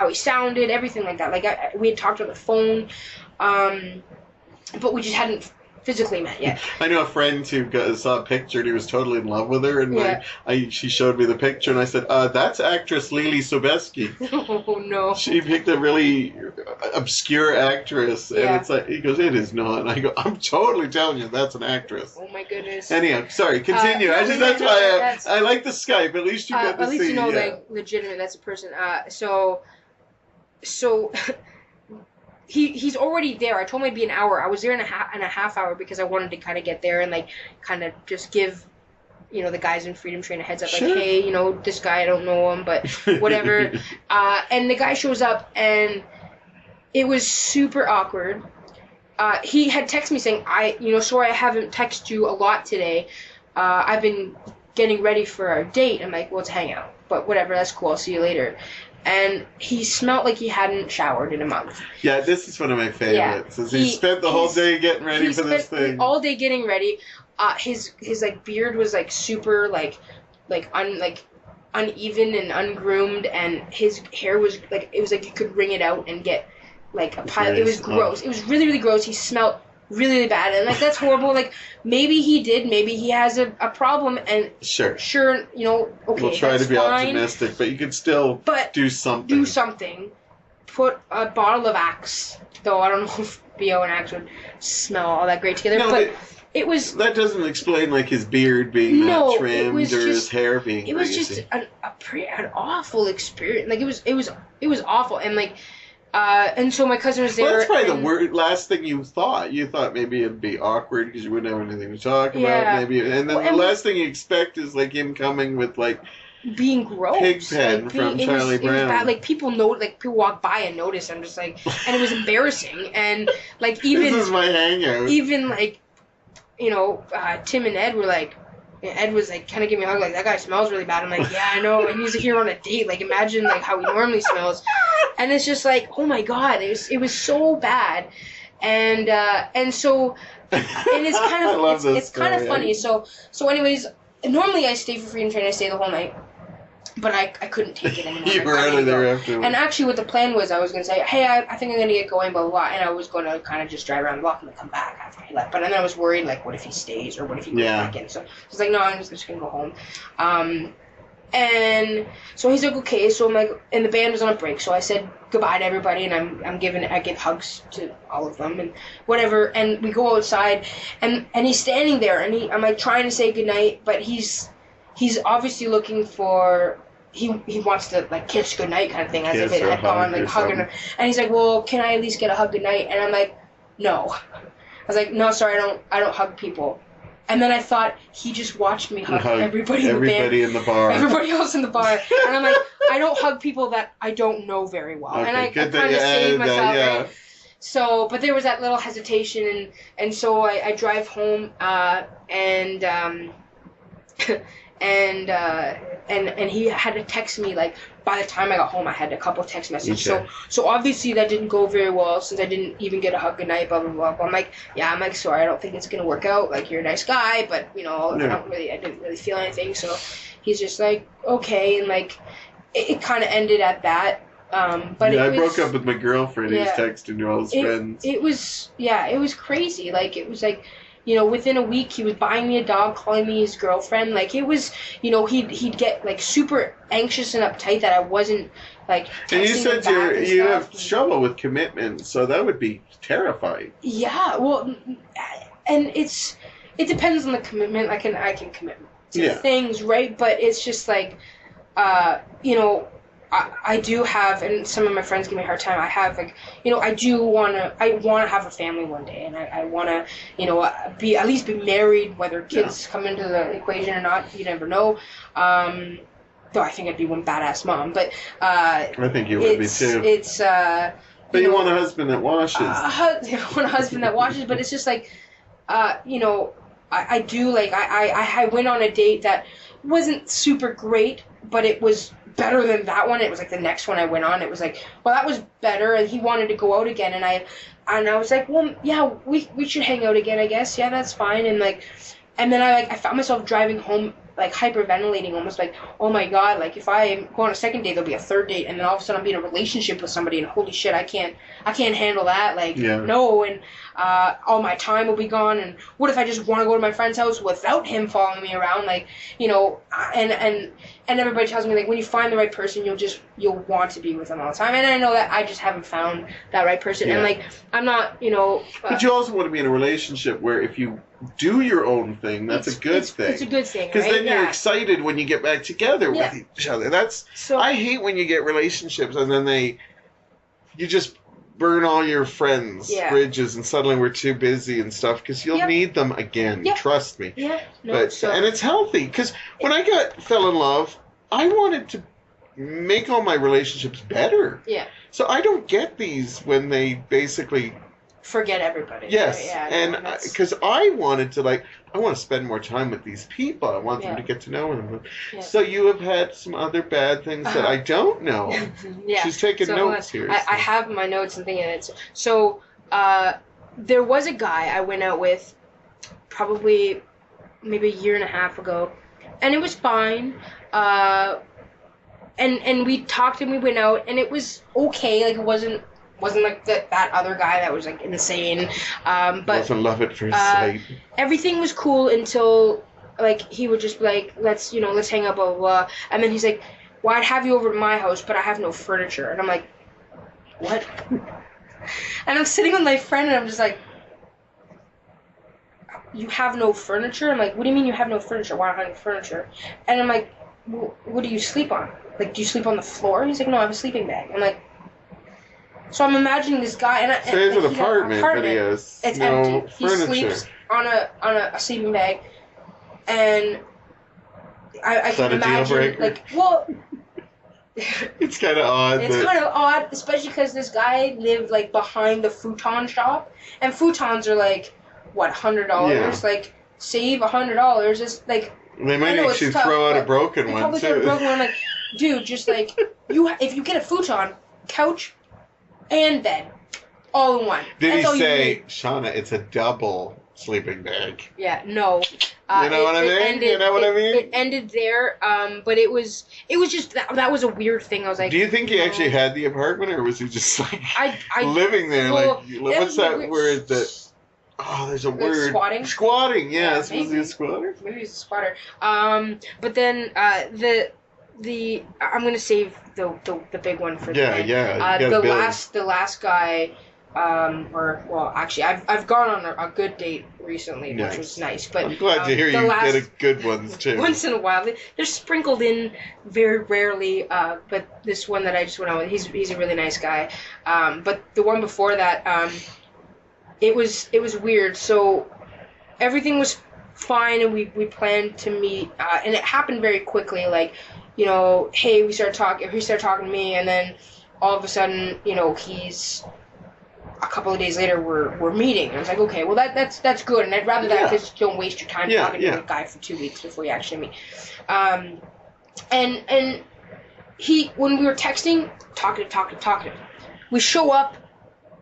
he sounded, everything like that. Like we had talked on the phone, but we just hadn't physically met yet. I know a friend who saw a picture and he was totally in love with her, and she showed me the picture, and I said, "That's actress Lily Sobieski." Oh no! She picked a really obscure actress, and it's like he goes, "It is not." And I go, "I'm totally telling you, that's an actress." Oh my goodness! Anyhow, sorry, continue. That's why I like the Skype. At least you get to see. At least you know, like, legitimate. That's a person. So. He's already there. I told him it'd be an hour. I was there in a half hour because I wanted to kind of get there and like kind of just give, the guys in Freedom Train a heads up. Sure. Like, hey, this guy, I don't know him, but whatever. And the guy shows up and it was super awkward. He had texted me saying, sorry I haven't texted you a lot today. I've been getting ready for our date. I'm like, well, let's hang out. But whatever, that's cool. I'll see you later. And he smelled like he hadn't showered in a month. Yeah, this is one of my favorites. Yeah. He spent the whole day getting ready for this thing. All day getting ready. His like beard was like super uneven and ungroomed, and his hair was like it was like you could wring it out and get like a pile. It was gross. It was really, really gross. He smelled really, really bad, and like that's horrible. Like maybe he has a problem, and sure, okay, we'll try to be optimistic, but you could still do something. Put a bottle of Axe, though I don't know if BO and Axe would smell all that great together. No, but it was that doesn't explain like his beard being not trimmed or his hair being. It was just an awful experience. Like it was awful, and like. And so my cousin was there. Well, that's probably the last thing you thought. You thought maybe it'd be awkward because you wouldn't have anything to talk about. Maybe, and then the last thing you expect is like him coming with like being gross, Pigpen from Charlie Brown. It was bad. Like people walk by and notice. I'm just like, and it was embarrassing. And like even this is my hangout. Even like, Tim and Ed were like. And Ed was like, kind of give me a hug, like, that guy smells really bad. I'm like, yeah, I know. And he's here on a date. Like, imagine like how he normally smells. And it's just like, oh my god, it was so bad. And so, and it's kind of it's kind of funny. So anyways, normally I stay for Freedom Train. I stay the whole night. But I couldn't take it anymore. You were out of there afterwards. And actually what the plan was, I was going to say, hey, I think I'm going to get going, blah, blah, blah. And I was going to kind of just drive around the block and then come back after he left. But then I was worried, like, what if he stays or what if he goes back in? So I was like, no, I'm just going to go home. And so he's like, okay. So I'm like, and the band was on a break. So I said goodbye to everybody, and I give hugs to all of them and whatever. And we go outside, and he's standing there, and I'm like trying to say goodnight, but he's obviously looking for... He wants to like kiss goodnight kind of thing, as if it had gone, like hugging her. And he's like, well, can I at least get a hug goodnight? And I'm like, no. I was like, no, sorry, I don't hug people. And then I thought he just watched me hug everybody in the band. Everybody in the bar. Everybody else in the bar. And I'm like, I don't hug people that I don't know very well. Okay, and I kind of saved myself. Right? So, but there was that little hesitation, and so I drive home, and he had to text me, like, by the time I got home, I had a couple of text messages. Okay. So obviously that didn't go very well, since I didn't even get a hug goodnight, blah, blah, blah. But I'm like, sorry, I don't think it's going to work out. Like, you're a nice guy, but, I didn't really feel anything. So he's just like, okay. And, like, it kind of ended at that. But I broke up with my girlfriend. He was texting to all his friends. It was crazy. Like, it was like, within a week he was buying me a dog, calling me his girlfriend. Like, it was, he'd get like super anxious and uptight that I wasn't like texting and you said him back you have trouble with commitment, so that would be terrifying. Yeah, well, and it depends on the commitment. I can commit to things, right? But it's just like, I do have, and some of my friends give me a hard time. I have like, I want to have a family one day, and I want to, be at least be married. Whether kids come into the equation or not, you never know. Though I think I'd be one badass mom, but I think you would be too. It's but you want a husband that washes. I want a husband that washes, but it's just like, I do like I went on a date that wasn't super great, but it was better than that one. It was like the next one I went on. It was like, well, that was better, and he wanted to go out again, and I was like, well, yeah, we should hang out again, I guess. Yeah, that's fine. And then I found myself driving home like hyperventilating, almost like, oh my god, like if I go on a second date, there'll be a third date, and then all of a sudden I'll be in a relationship with somebody, and holy shit, I can't handle that. Like, no, and all my time will be gone. And what if I just want to go to my friend's house without him following me around? Like, and everybody tells me, like, when you find the right person, you'll want to be with them all the time. And I know that I just haven't found that right person. And like, I'm not, but you also want to be in a relationship where if you do your own thing, that's a good thing. It's a good thing, because right? Then you're excited when you get back together with each other. I hate when you get relationships and then you just burn all your friends' bridges, and suddenly we're too busy and stuff, because you'll need them again. Trust me. Yeah. No, and it's healthy, because when I fell in love, I wanted to make all my relationships better. Yeah. So I don't get these when they basically forget everybody. Yes, right? Yeah, and because I wanted to I want to spend more time with these people. I want them to get to know them. Yeah. So you have had some other bad things that I don't know. She's taking notes here. I have my notes and things. So there was a guy I went out with probably maybe a year and a half ago, and it was fine. And we talked and we went out, and it was okay. Like, it wasn't like that other guy that was like insane. But wasn't love at first sight. Everything was cool until like he would just be like, let's hang out, blah blah blah. And then he's like, well, I'd have you over to my house, but I have no furniture. And I'm like, what? And I'm sitting with my friend, and I'm just like, you have no furniture? I'm like, what do you mean you have no furniture? Why don't I have furniture? And I'm like, well, what do you sleep on? Like, do you sleep on the floor? He's like, no, I have a sleeping bag. I'm like, so I'm imagining this guy, and he has an apartment, but he has it's no empty. furniture. He sleeps on a sleeping bag, and I can imagine, like, well, it's kind of odd. It's kind of odd, especially because this guy lived like behind the futon shop, and futons are like what, $100? Yeah. Like, save $100 is like. They might actually throw out a broken one probably too. Throw a broken one, like, dude, just like if you get a futon, couch, and bed, all in one. Did he say, Shawna, it's a double sleeping bag? Yeah, no. You know what I mean? You know what I mean? It ended there, but it was just that was a weird thing. I was like, do you think he actually had the apartment, or was he just like living there? Well, like, what's that word that? Oh, there's a word. Squatting. Squatting. Yes, was he a squatter? Maybe he's a squatter. But then the I'm gonna save the big one for the end. The last guy, actually, I've gone on a good date recently, which was nice. But I'm glad to hear you get a good ones too. Once in a while, they're sprinkled in very rarely. But this one that I just went on with, he's a really nice guy. But the one before that, it was weird. So everything was fine, and we planned to meet, and it happened very quickly. Like, hey, he started talking to me, and then all of a sudden, he's a couple of days later we're meeting. And I was like, okay, well that's good, and I'd rather that, because you don't waste your time talking to a guy for 2 weeks before you actually meet. And he, when we were texting, talking, we show up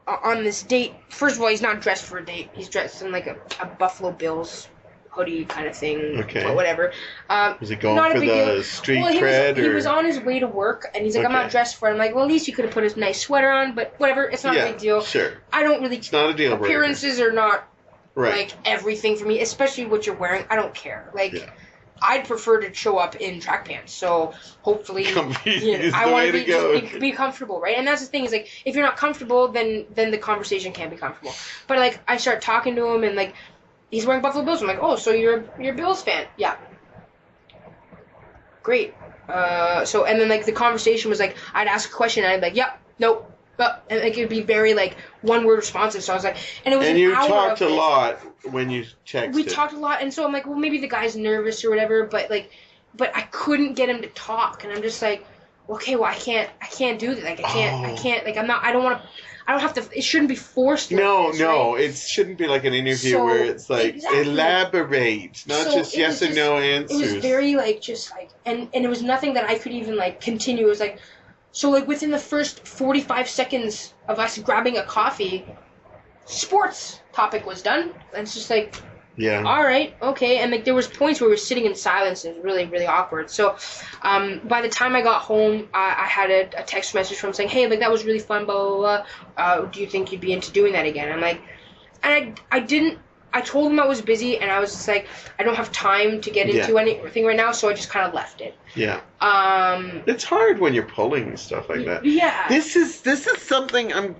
on this date. First of all, he's not dressed for a date. He's dressed in like a Buffalo Bills hoodie kind of thing, or whatever. Was he going for the street cred? He was on his way to work, and he's like, I'm not dressed for it. I'm like, well, at least you could have put a nice sweater on, but whatever, it's not a big deal. Sure. I don't really... It's not a deal breaker. Appearances are not like everything for me, especially what you're wearing. I don't care. Like I'd prefer to show up in track pants. So hopefully, I want to be comfortable, right? And that's the thing is like if you're not comfortable, then the conversation can't be comfortable. But like I start talking to him and like he's wearing Buffalo Bills. I'm like, oh, so you're a Bills fan? Yeah. Great. So and then like the conversation was like I'd ask a question and I'd be like, yep, nope. And like it'd be very like one word responsive. So I was like, and it was. And you talked a lot when you texted. We talked a lot, and so I'm like, well, maybe the guy's nervous or whatever, but I couldn't get him to talk, and I'm just like, okay, well, I can't do that. Like I can't. Like I don't have to. It shouldn't be forced. No, right? It shouldn't be like an interview where it's like elaborate, not just yes or no answers. It was very like just like, and it was nothing that I could even like continue. It was like. So, like, within the first 45 seconds of us grabbing a coffee, sports topic was done. And it's just like, all right, okay. And, like, there was points where we were sitting in silence. It was really, really awkward. So, by the time I got home, I had a text message from saying, hey, like, that was really fun, blah, blah, blah. Do you think you'd be into doing that again? I'm like, and I didn't. I told him I was busy, and I was just like, I don't have time to get into anything right now, so I just kind of left it. Yeah. It's hard when you're pulling stuff like that. Yeah. This is something I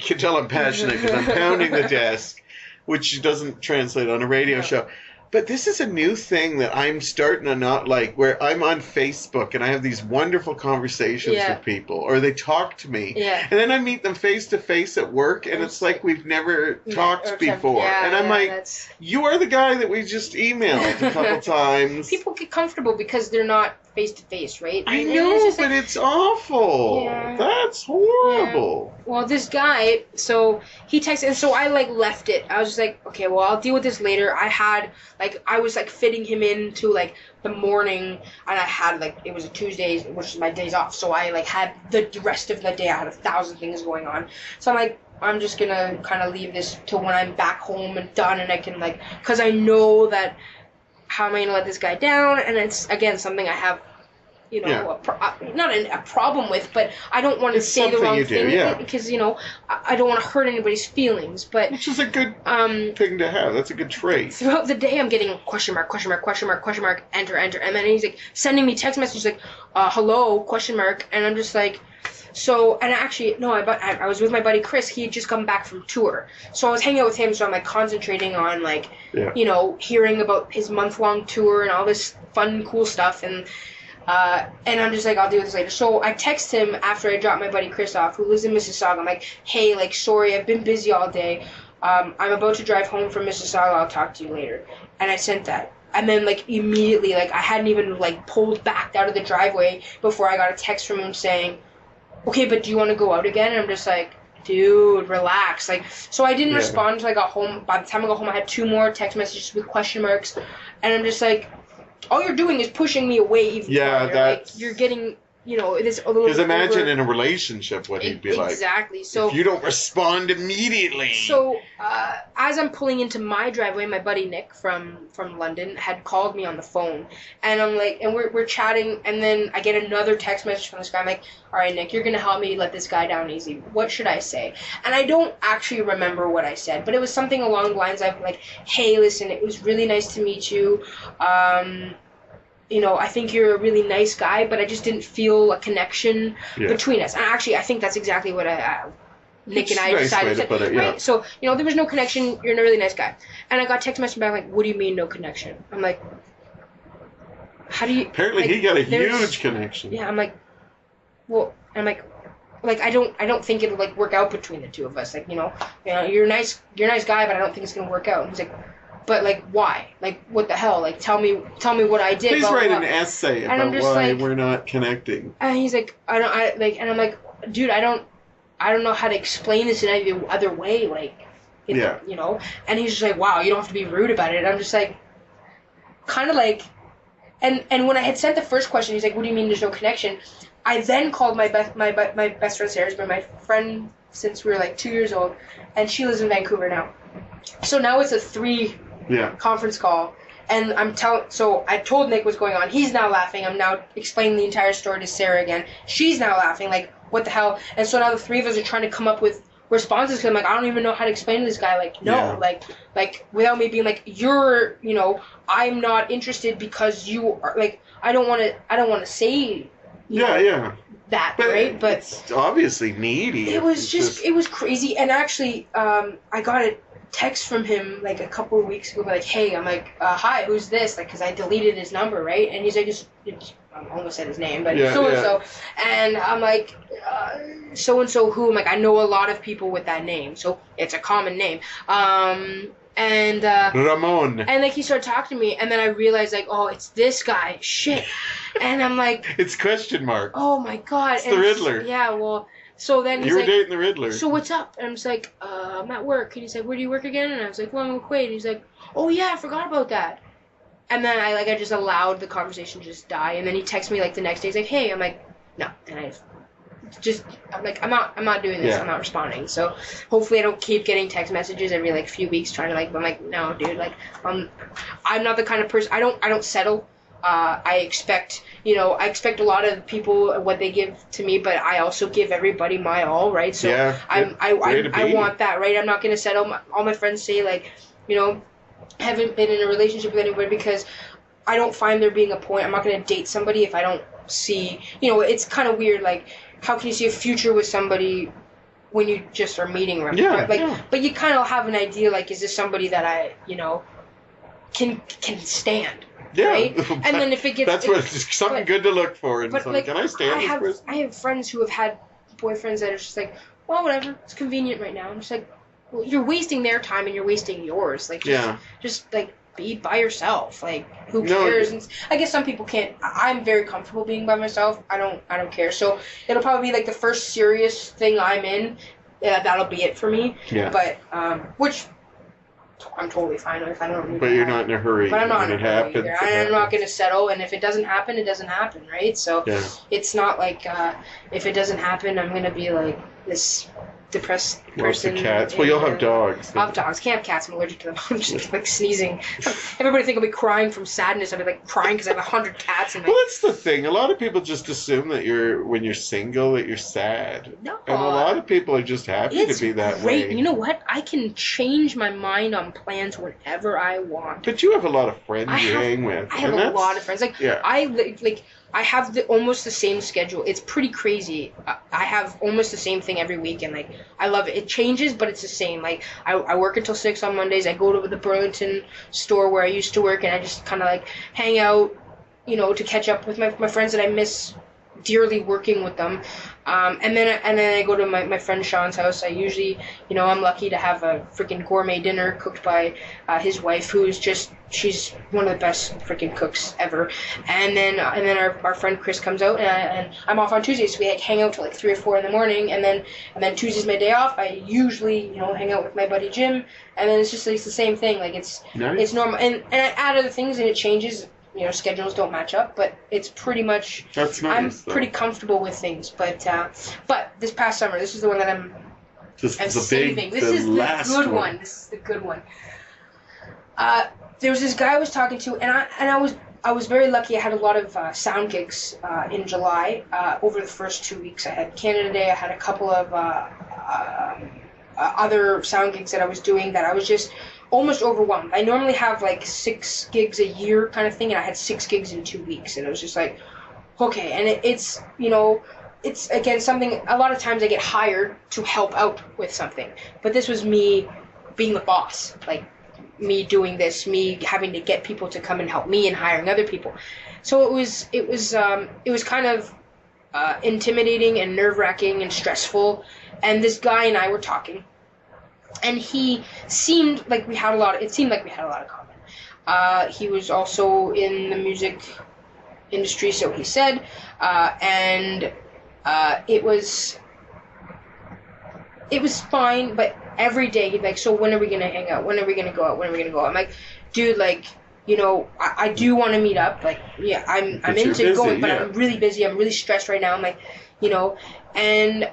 can tell I'm passionate because I'm pounding the desk, which doesn't translate on a radio show. But this is a new thing that I'm starting to not like, where I'm on Facebook and I have these wonderful conversations with people, or they talk to me, and then I meet them face to face at work, and it's like we've never talked before. And I'm like, you are the guy that we just emailed a couple times. People get comfortable because they're not face to face, right? I know, but it's awful. Yeah. That's horrible. Yeah. Well, this guy, so he texted, and so I like left it. I was just like, okay, well, I'll deal with this later. I was like fitting him into like the morning, and I had like it was a Tuesday, which is my days off. So I like had the rest of the day. I had 1,000 things going on. So I'm like, I'm just gonna kind of leave this till when I'm back home and done, and I can like, because I know that how am I gonna let this guy down? And it's again something I have. Not a problem with, but I don't want to say the wrong thing because, I don't want to hurt anybody's feelings. But which is a good thing to have. That's a good trait. Throughout the day, I'm getting question mark, question mark, question mark, question mark, enter, enter. And then he's like sending me text messages like, hello, question mark. And I'm just like, so, and actually, no, I was with my buddy Chris. He had just come back from tour. So I was hanging out with him, so I'm like concentrating on like, hearing about his month-long tour and all this fun, cool stuff. And I'm just like, I'll do this later. So I text him after I dropped my buddy Chris off, who lives in Mississauga. I'm like, hey, like, sorry, I've been busy all day. I'm about to drive home from Mississauga. I'll talk to you later. And I sent that. And then, like, immediately, like, I hadn't even, like, pulled back out of the driveway before I got a text from him saying, okay, but do you want to go out again? And I'm just like, dude, relax. Like, so I didn't respond until I got home. By the time I got home, I had 2 more text messages with question marks. And I'm just like, all you're doing is pushing me away even farther. That's... Like, you're getting, it is a little... Because imagine in a relationship what he'd be like. Exactly. So if you don't respond immediately. So, as I'm pulling into my driveway, my buddy Nick from London had called me on the phone. And I'm like, and we're chatting, and then I get another text message from this guy. I'm like, all right, Nick, you're going to help me let this guy down easy. What should I say? And I don't actually remember what I said, but it was something along the lines of like, hey, listen, it was really nice to meet you. I think you're a really nice guy, but I just didn't feel a connection between us. And actually, I think that's exactly what Nick and I decided to put it, right? So, there was no connection. You're a really nice guy. And I got text message back like, what do you mean no connection? I'm like, how do you... Apparently he got a huge connection. Yeah, I'm like, well, I don't think it'll like work out between the two of us. Like, you're a nice guy, but I don't think it's gonna work out. And he's like, but like, why? Like, what the hell? Like, tell me what I did. Please write an essay about why we're not connecting. And he's like, and I'm like, dude, I don't know how to explain this in any other way. Like, And he's just like, wow, you don't have to be rude about it. And I'm just like, kind of like, and when I had sent the first question, he's like, what do you mean there's no connection? I then called my best friend Sarah's been my friend since we were like 2 years old, and she lives in Vancouver now. So now it's a 3 conference call, and so I told Nick what's going on. He's now laughing. I'm now explaining the entire story to Sarah again. She's now laughing, like, what the hell? And so now the 3 of us are trying to come up with responses because I'm like, I don't even know how to explain to this guy. Like, no, Yeah. like without me being like, you're, you know, I'm not interested because you are like, I don't want to say, you know, that, right? But it's obviously needy. it was it was crazy. And actually, I got a text from him like a couple of weeks ago, like, hey, I'm like, hi, who's this? Like, because I deleted his number, right? And he's like, I almost said his name, but so-and-so. And I'm like, so-and-so who? I'm like, I know a lot of people with that name, so it's a common name. And Ramon. And like he started talking to me, and then I realized like, oh, it's this guy. Shit. And I'm like, it's question mark. Oh my god. It's the Riddler. Yeah, well, so then he's you were like, dating the Riddler. So what's up? And I'm just like, I'm at work. And he's like, where do you work again? And I was like, well, I'm with Quaid. And he's like, oh yeah, I forgot about that. And then I just allowed the conversation to just die. And then he texts me like the next day. He's like, hey. I'm like, no. And I'm like, I'm not doing this. Yeah. I'm not responding. So hopefully I don't keep getting text messages every like few weeks trying to like. I'm like, no, dude. Like, I'm not the kind of person. I don't settle. I expect a lot of people what they give to me, but I also give everybody my all, right? So yeah, I want that, right? I'm not gonna settle. All my friends say like, you know, haven't been in a relationship with anybody because I don't find there being a point. I'm not gonna date somebody if I don't see, you know, it's kind of weird. Like, how can you see a future with somebody when you just are meeting them? Yeah, like, yeah. But you kind of have an idea, like, is this somebody that I, you know, can stand? Yeah, right? And then if it gets that's something good to look for. And like, can I stand this person? I have friends who have had boyfriends that are just like, well, whatever, it's convenient right now. I'm just like, well, you're wasting their time and you're wasting yours. Like, just like be by yourself. Like, who cares? And I guess some people can't. I'm very comfortable being by myself. I don't care. So it'll probably be like the first serious thing I'm in. That'll be it for me. Yeah. But which I'm totally fine with. I don't. But you're not in a hurry. But I'm not in a hurry either. I'm not going to settle. And if it doesn't happen, it doesn't happen, right? So it's not like if it doesn't happen, I'm going to be like this depressed person. Lots of cats. Well, you'll have dogs. I'll have dogs. Can't have cats. I'm allergic to them. I'm just like sneezing. Everybody think I'll be crying from sadness. I'll be like crying because I have 100 cats. And well, that's the thing. A lot of people just assume that when you're single that you're sad. No. And a lot of people are just happy to be that way. You know what? I can change my mind on plans whenever I want. But you have a lot of friends you hang with. I have a lot of friends. Like, I have almost the same schedule. It's pretty crazy. I have almost the same thing every week, and like I love it. It changes, but it's the same. Like I work until 6 on Mondays. I go to the Burlington store where I used to work, and I just kind of like hang out, you know, to catch up with my friends that I miss dearly working with them. And then I go to my friend Sean's house. I usually, you know, I'm lucky to have a freaking gourmet dinner cooked by his wife, she's one of the best freaking cooks ever. And then our friend Chris comes out, and I'm off on Tuesdays, so we like hang out till like 3 or 4 in the morning. And then Tuesday's my day off. I usually, you know, hang out with my buddy Jim. And then it's the same thing. Like it's normal. And I add other things, and it changes. You know, schedules don't match up, but it's pretty much. That's nice. I'm pretty comfortable with things, but this past summer, this is the one that I'm saving. This is the good one. This is the good one. There was this guy I was talking to, and I was very lucky. I had a lot of sound gigs in July. Over the first 2 weeks, I had Canada Day. I had a couple of other sound gigs that I was doing that I was just almost overwhelmed. I normally have like 6 gigs a year kind of thing, and I had 6 gigs in 2 weeks, and it was just like, okay. And it's, you know, it's again something. A lot of times I get hired to help out with something, but this was me being the boss, like me doing this, me having to get people to come and help me, and hiring other people. So it was kind of intimidating and nerve-wracking and stressful. And this guy and I were talking. And he seemed like we had a lot of common. He was also in the music industry, so he said, and it was fine. But every day he'd be like, "So when are we gonna hang out? When are we gonna go out? When are we gonna go out?" I'm like, "Dude, like, you know, I do want to meet up. Like, yeah, I'm into going, but I'm really busy. I'm really stressed right now." I'm like, you know, and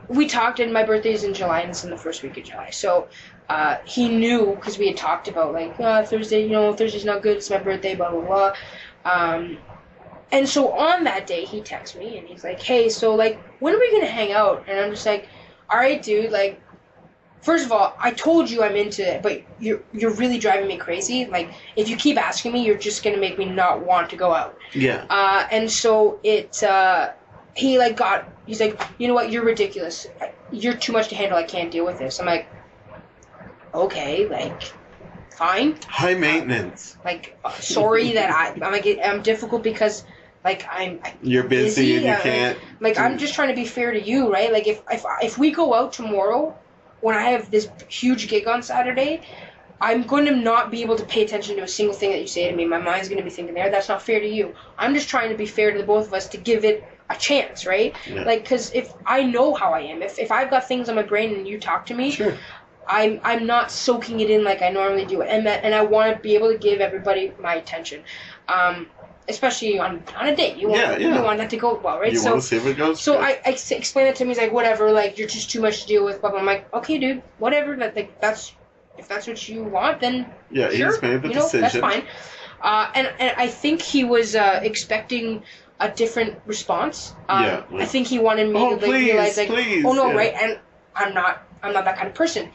we talked, and my birthday's in July, and it's in the first week of July. So he knew, because we had talked about, like, Thursday, you know, Thursday's not good, it's my birthday, blah, blah, blah. And so on that day, he texts me, and he's like, hey, so, like, when are we going to hang out? And I'm just like, all right, dude, like, first of all, I told you I'm into it, but you're really driving me crazy. Like, if you keep asking me, you're just gonna make me not want to go out. Yeah. And so he's like, you know what, you're ridiculous. You're too much to handle. I can't deal with this. I'm like, okay, like, fine. High maintenance. Sorry that I'm difficult because, like, you're busy and you can't. I'm just trying to be fair to you, right? Like, if we go out tomorrow, when I have this huge gig on Saturday, I'm going to not be able to pay attention to a single thing that you say to me. My mind's going to be thinking there. That's not fair to you. I'm just trying to be fair to the both of us to give it a chance, right? Yeah. Like, because if I know how I am, if I've got things on my brain and you talk to me, sure. I'm not soaking it in like I normally do, and I want to be able to give everybody my attention, especially on a date. You want that to go well, right? You want to see if it goes. So I explain it to him. He's like, whatever, like, you're just too much to deal with. But I'm like, okay, dude, whatever. Like, if that's what you want, then sure, he's made the decision. That's fine. And I think he was expecting a different response. I think he wanted me to realize, like, oh no, right? And I'm not that kind of person.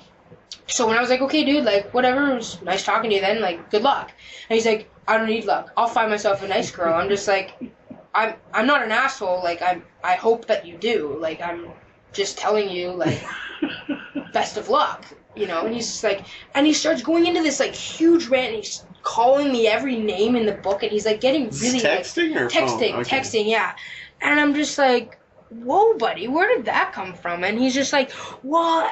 So when I was like, okay, dude, like, whatever, it was nice talking to you then, like, good luck. And he's like, I don't need luck. I'll find myself a nice girl. I'm just like, I'm not an asshole. Like, I hope that you do. Like, I'm just telling you, like, best of luck, you know? And he's just like, and he starts going into this, like, huge rant, and he's calling me every name in the book, and he's, like, getting really, texting like, or texting, phone? Okay. texting, yeah. And I'm just like, whoa, buddy, where did that come from? And he's just like, well,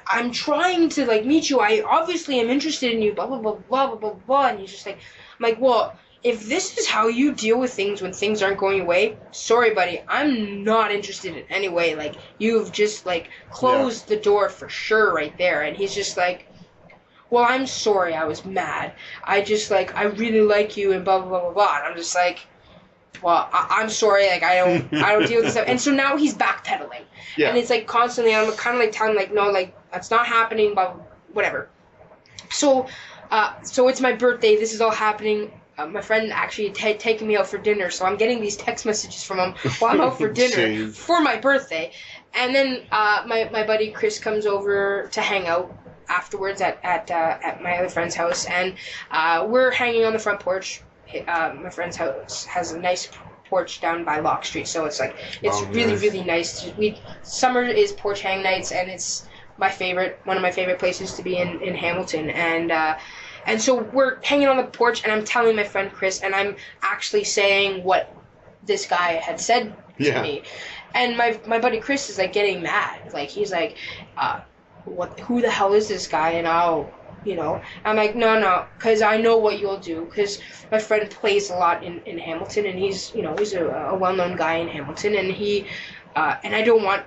I'm trying to, like, meet you. I obviously am interested in you, blah, blah, blah, blah, blah, blah, blah. And he's just like, I'm like, well, if this is how you deal with things when things aren't going your way, sorry, buddy, I'm not interested in any way. Like, you've just, like, closed the door for sure right there. And he's just like, well, I'm sorry, I was mad. I just, like, I really like you and blah, blah, blah, blah, blah. And I'm just like, well, I'm sorry, like, I don't deal with this stuff. And so now he's backpedaling. Yeah. And it's, like, constantly, I'm kind of, like, telling him, like, no, like, that's not happening, but whatever. So it's my birthday. This is all happening. My friend actually had taken me out for dinner, so I'm getting these text messages from him while I'm out for dinner for my birthday. And then my buddy Chris comes over to hang out afterwards at my other friend's house, and we're hanging on the front porch. My friend's house has a nice porch down by Locke Street, so it's like really nice. Summer is porch hang nights, and it's one of my favorite places to be in Hamilton, and so we're hanging on the porch, and I'm telling my friend Chris, and I'm actually saying what this guy had said to me, and my buddy Chris is like getting mad, like he's like, who the hell is this guy? And I'm like, no, because I know what you'll do, because my friend plays a lot in Hamilton, and he's a well-known guy in Hamilton, and and I don't want,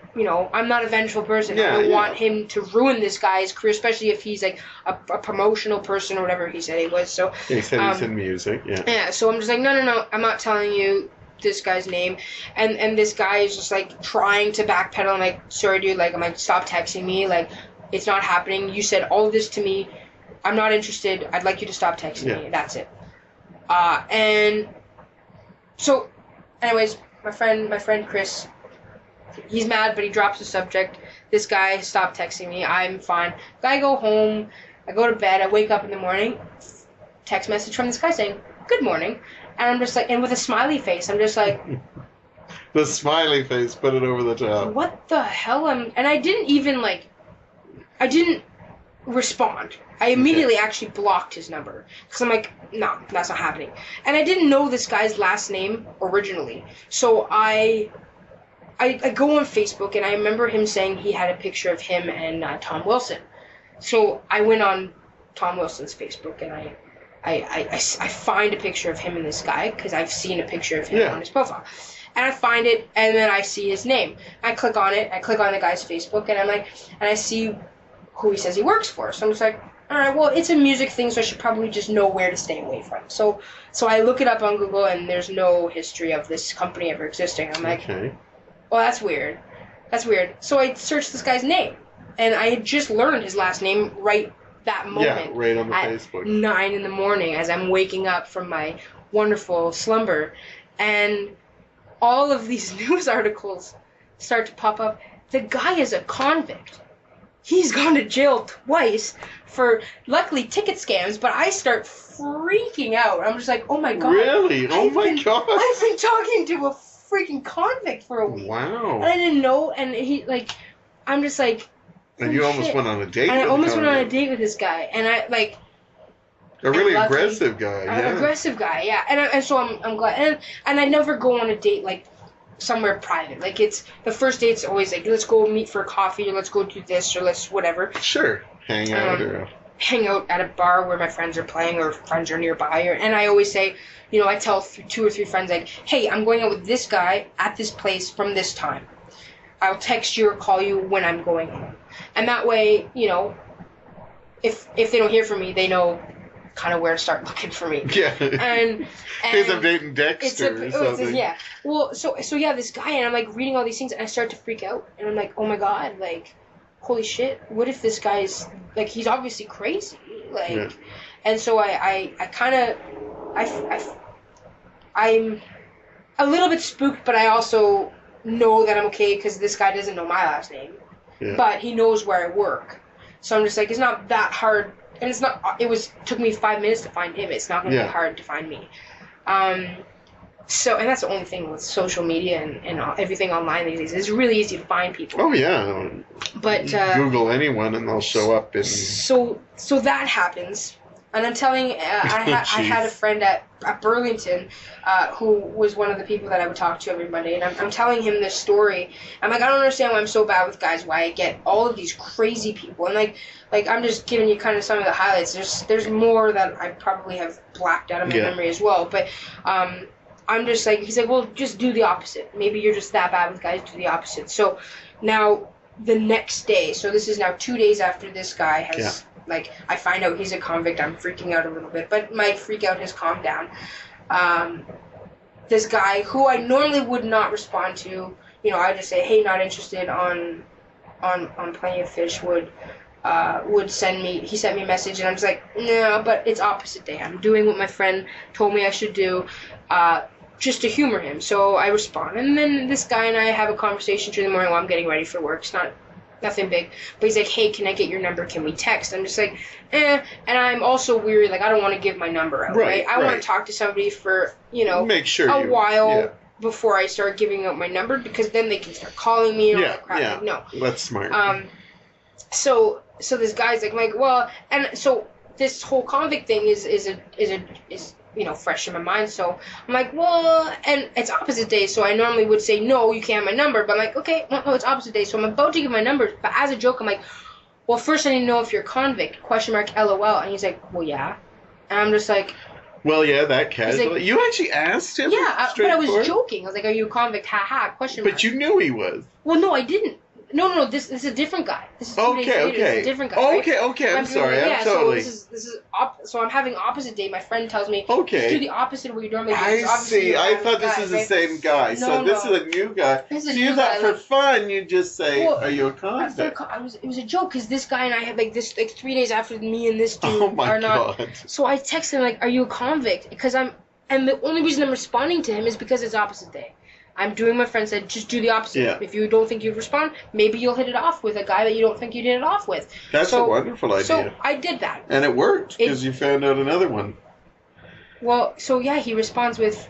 I'm not a vengeful person. I don't want him to ruin this guy's career, especially if he's like a promotional person or whatever he said he was. So he said he's in music, Yeah, so I'm just like, no, I'm not telling you this guy's name, and this guy is just like trying to backpedal. I'm like, sorry, dude, like, I'm like, stop texting me, like, it's not happening. You said all of this to me. I'm not interested. I'd like you to stop texting me. That's it. And so, anyways, my friend Chris, he's mad, but he drops the subject. This guy stopped texting me. I'm fine. I go home. I go to bed. I wake up in the morning. Text message from this guy saying, good morning. And I'm just like, and with a smiley face, I'm just like... The smiley face, put it over the top. What the hell? And I didn't even, like... I didn't respond. I immediately actually blocked his number. Because I'm like, no, that's not happening. And I didn't know this guy's last name originally. So I go on Facebook, and I remember him saying he had a picture of him and Tom Wilson. So I went on Tom Wilson's Facebook, and I find a picture of him and this guy, because I've seen a picture of him on his profile. And I find it, and then I see his name. I click on it. I click on the guy's Facebook, and I'm like, and I see who he says he works for. So I'm just like, all right, well, it's a music thing, so I should probably just know where to stay away from. So I look it up on Google, and there's no history of this company ever existing. I'm like, well, that's weird. That's weird. So I searched this guy's name, and I had just learned his last name right that moment. Yeah, right on the at Facebook. 9 in the morning as I'm waking up from my wonderful slumber. And all of these news articles start to pop up. the guy is a convict. He's gone to jail twice for, luckily, ticket scams, but I start freaking out. I'm just like, oh my god. Really? Oh my god. I've been talking to a freaking convict for a week. Wow. And I didn't know, and he, like, I'm just like, and you almost went on a date and with I almost went on a date with this guy, and I, like... A really aggressive guy, yeah. An aggressive guy, yeah. And so I'm glad. And I never go on a date, like, somewhere private. Like, it's the first date's always like, let's go meet for coffee, or let's go do this, or let's whatever. Sure. Hang out hang out at a bar where my friends are playing or friends are nearby. And I always say, you know, I tell 2 or 3 friends, like, hey, I'm going out with this guy at this place from this time. I'll text you or call you when I'm going home. And that way, you know, if they don't hear from me, they know kind of where to start looking for me. Yeah. And because I'm dating Dexter or something. Yeah. Well, so yeah, this guy, and I'm like reading all these things, and I start to freak out, and I'm like, oh my god, like, holy shit, what if this guy's like, he's obviously crazy, like, yeah. And so I kind of, I'm a little bit spooked, but I also know that I'm okay because this guy doesn't know my last name, yeah. But he knows where I work, so I'm just like, it's not that hard. And it's not. Took me 5 minutes to find him. It's not going to be hard to find me. So, and that's the only thing with social media and everything online these days. It's really easy to find people. Oh yeah. But Google anyone and they'll show up. So that happens. And I'm telling, I had a friend at Burlington who was one of the people that I would talk to every Monday, and I'm telling him this story. I'm like, I don't understand why I'm so bad with guys, why I get all of these crazy people. And like I'm just giving you kind of some of the highlights. There's more that I probably have blacked out of my memory as well. But I'm just like, he's like, well, just do the opposite. Maybe you're just that bad with guys, do the opposite. So now the next day, so this is now 2 days after this guy has... Like, I find out he's a convict, I'm freaking out a little bit, but my freak out has calmed down. This guy, who I normally would not respond to, you know, I just say, hey, not interested on Plenty of Fish, would send me, he sent me a message, and I'm just like, no, but it's opposite day. I'm doing what my friend told me I should do, just to humor him. So I respond, and then this guy and I have a conversation during the morning while I'm getting ready for work. It's nothing big, but he's like, hey, can I get your number, can we text? I'm just like, and I'm also weary, like, I don't want to give my number out, right? I want to talk to somebody for, you know, make sure a while before I start giving out my number, because then they can start calling me and all that crap. Like, no, that's smart. So this guy's like, well, and so this whole convict thing is you know, fresh in my mind. So I'm like, well, and it's opposite day, so I normally would say, no, you can't have my number. But I'm like, okay, well, no, it's opposite day. So I'm about to give my number, but as a joke, I'm like, well, first I need to know if you're a convict, ? LOL. And he's like, well, yeah. And I'm just like... Well, yeah, that casual. Like, you actually asked him? Yeah, but I was joking. I was like, are you a convict? Ha ha, ? But you knew he was. Well, no, I didn't. No, this is a different guy. This is 2 days later. It's a different guy. Okay, I'm sorry. I'm totally... So I'm having opposite day. My friend tells me, just do the opposite of what you normally do. I see. I thought this was the same guy. So this is a new guy. So you thought for fun, you just say, are you a convict? It was a joke, because this guy and I had, like, 3 days after me and this dude are not... God. So I text him, like, are you a convict? Because and the only reason I'm responding to him is because it's opposite day. I'm doing my friend said, just do the opposite. Yeah. If you don't think you'd respond, maybe you'll hit it off with a guy that you don't think you'd hit it off with. That's a wonderful idea. So I did that. And it worked, because you found out another one. Well, so yeah, he responds with,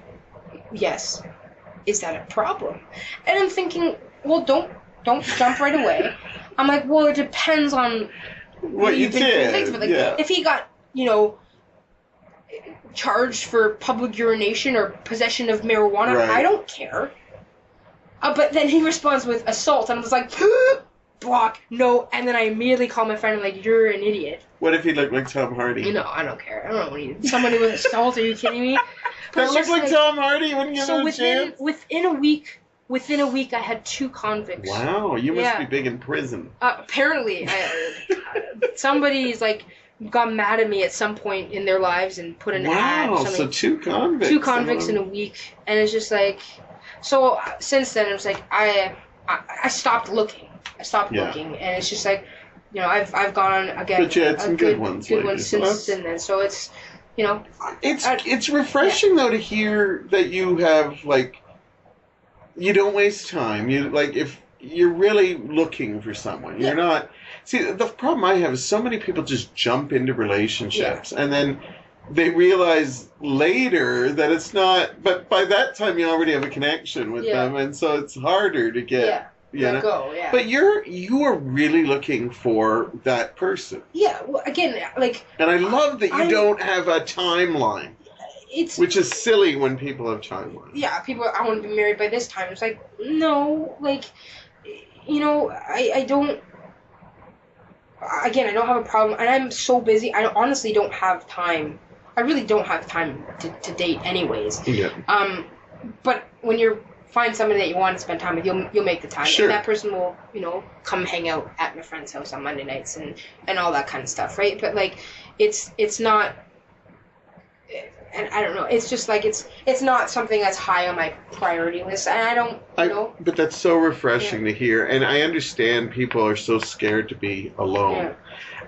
yes. Is that a problem? And I'm thinking, well, don't jump right away. I'm like, well, it depends on what you've been convicted with. Like, if he got, you know, charged for public urination or possession of marijuana, I don't care. But then he responds with assault, and I was like, block, no, and then I immediately call my friend and I'm like, you're an idiot. What if he looked like Tom Hardy? You know, I don't care. I don't know. Somebody with assault, are you kidding me? That looked like Tom Hardy. You wouldn't give him a chance? Within a week, I had 2 convicts. Wow, you must be big in prison. Apparently, somebody's like got mad at me at some point in their lives and put an ad. Wow, so 2 convicts. 2 convicts in a week, and it's just like, so since then it was like I stopped looking. I stopped looking, and it's just like, you know, I've gone on again. But you had some good ones since then. So it's, you know, it's refreshing though to hear that you have, like, you don't waste time. You, like, you're really looking for someone. You're not. See, the problem I have is so many people just jump into relationships and then they realize later that it's not. But by that time, you already have a connection with them, and so it's harder to get. You know? Go. But you are really looking for that person. Yeah. Well, again, like. And I love that you don't have a timeline. Which is silly when people have timelines. Yeah, people. I want to be married by this time. It's like no, like. I don't. Again, I don't have a problem, and I'm so busy. I honestly don't have time. I really don't have time to date, anyways. Yeah. But when you find somebody that you want to spend time with, you'll make the time, sure. And that person will, come hang out at my friend's house on Monday nights and all that kind of stuff, right? But like, it's not. And I don't know. It's just like it's not something that's high on my priority list, and I don't. But that's so refreshing to hear, and I understand people are so scared to be alone. Yeah.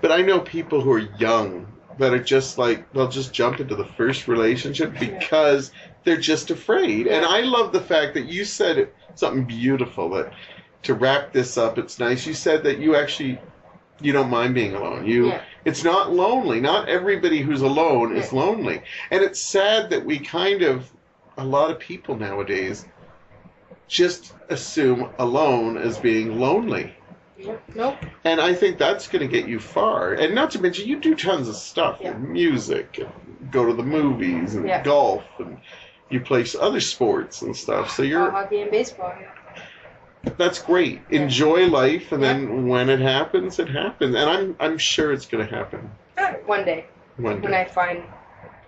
But I know people who are young that are just like they'll just jump into the first relationship because they're just afraid. Yeah. And I love the fact that you said something beautiful. That to wrap this up, it's nice. You said that you don't mind being alone. It's not lonely. Not everybody who's alone is lonely. And it's sad that a lot of people nowadays just assume alone as being lonely. Yeah. Nope. And I think that's going to get you far. And not to mention, you do tons of stuff. Yeah. Music, and go to the movies, and golf, and you play other sports and stuff. So you're... hockey and baseball, That's great. Yeah. Enjoy life, and then when it happens, it happens. And I'm sure it's going to happen. One day. When I find...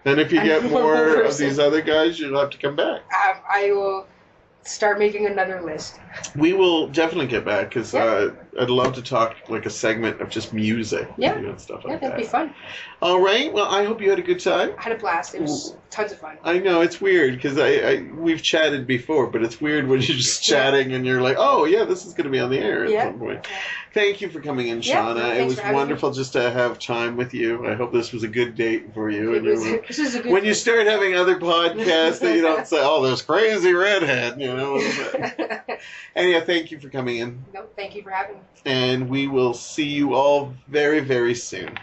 And if you get more of these other guys, you'll have to come back. I will start making another list. We will definitely get back, because I'd love to talk like a segment of just music. And stuff like that. That'd be fun. All right. Well, I hope you had a good time. I had a blast. It was tons of fun. I know. It's weird, because we've chatted before, but it's weird when you're just chatting and you're like, oh, yeah, this is going to be on the air at some point. Thank you for coming in, Shawna. It was wonderful just to have time with you. I hope this was a good date for you. This is a good when you start having other podcasts that you don't say, oh, there's crazy redhead, Anyhow, thank you for coming in. No, thank you for having me. And we will see you all very, very soon.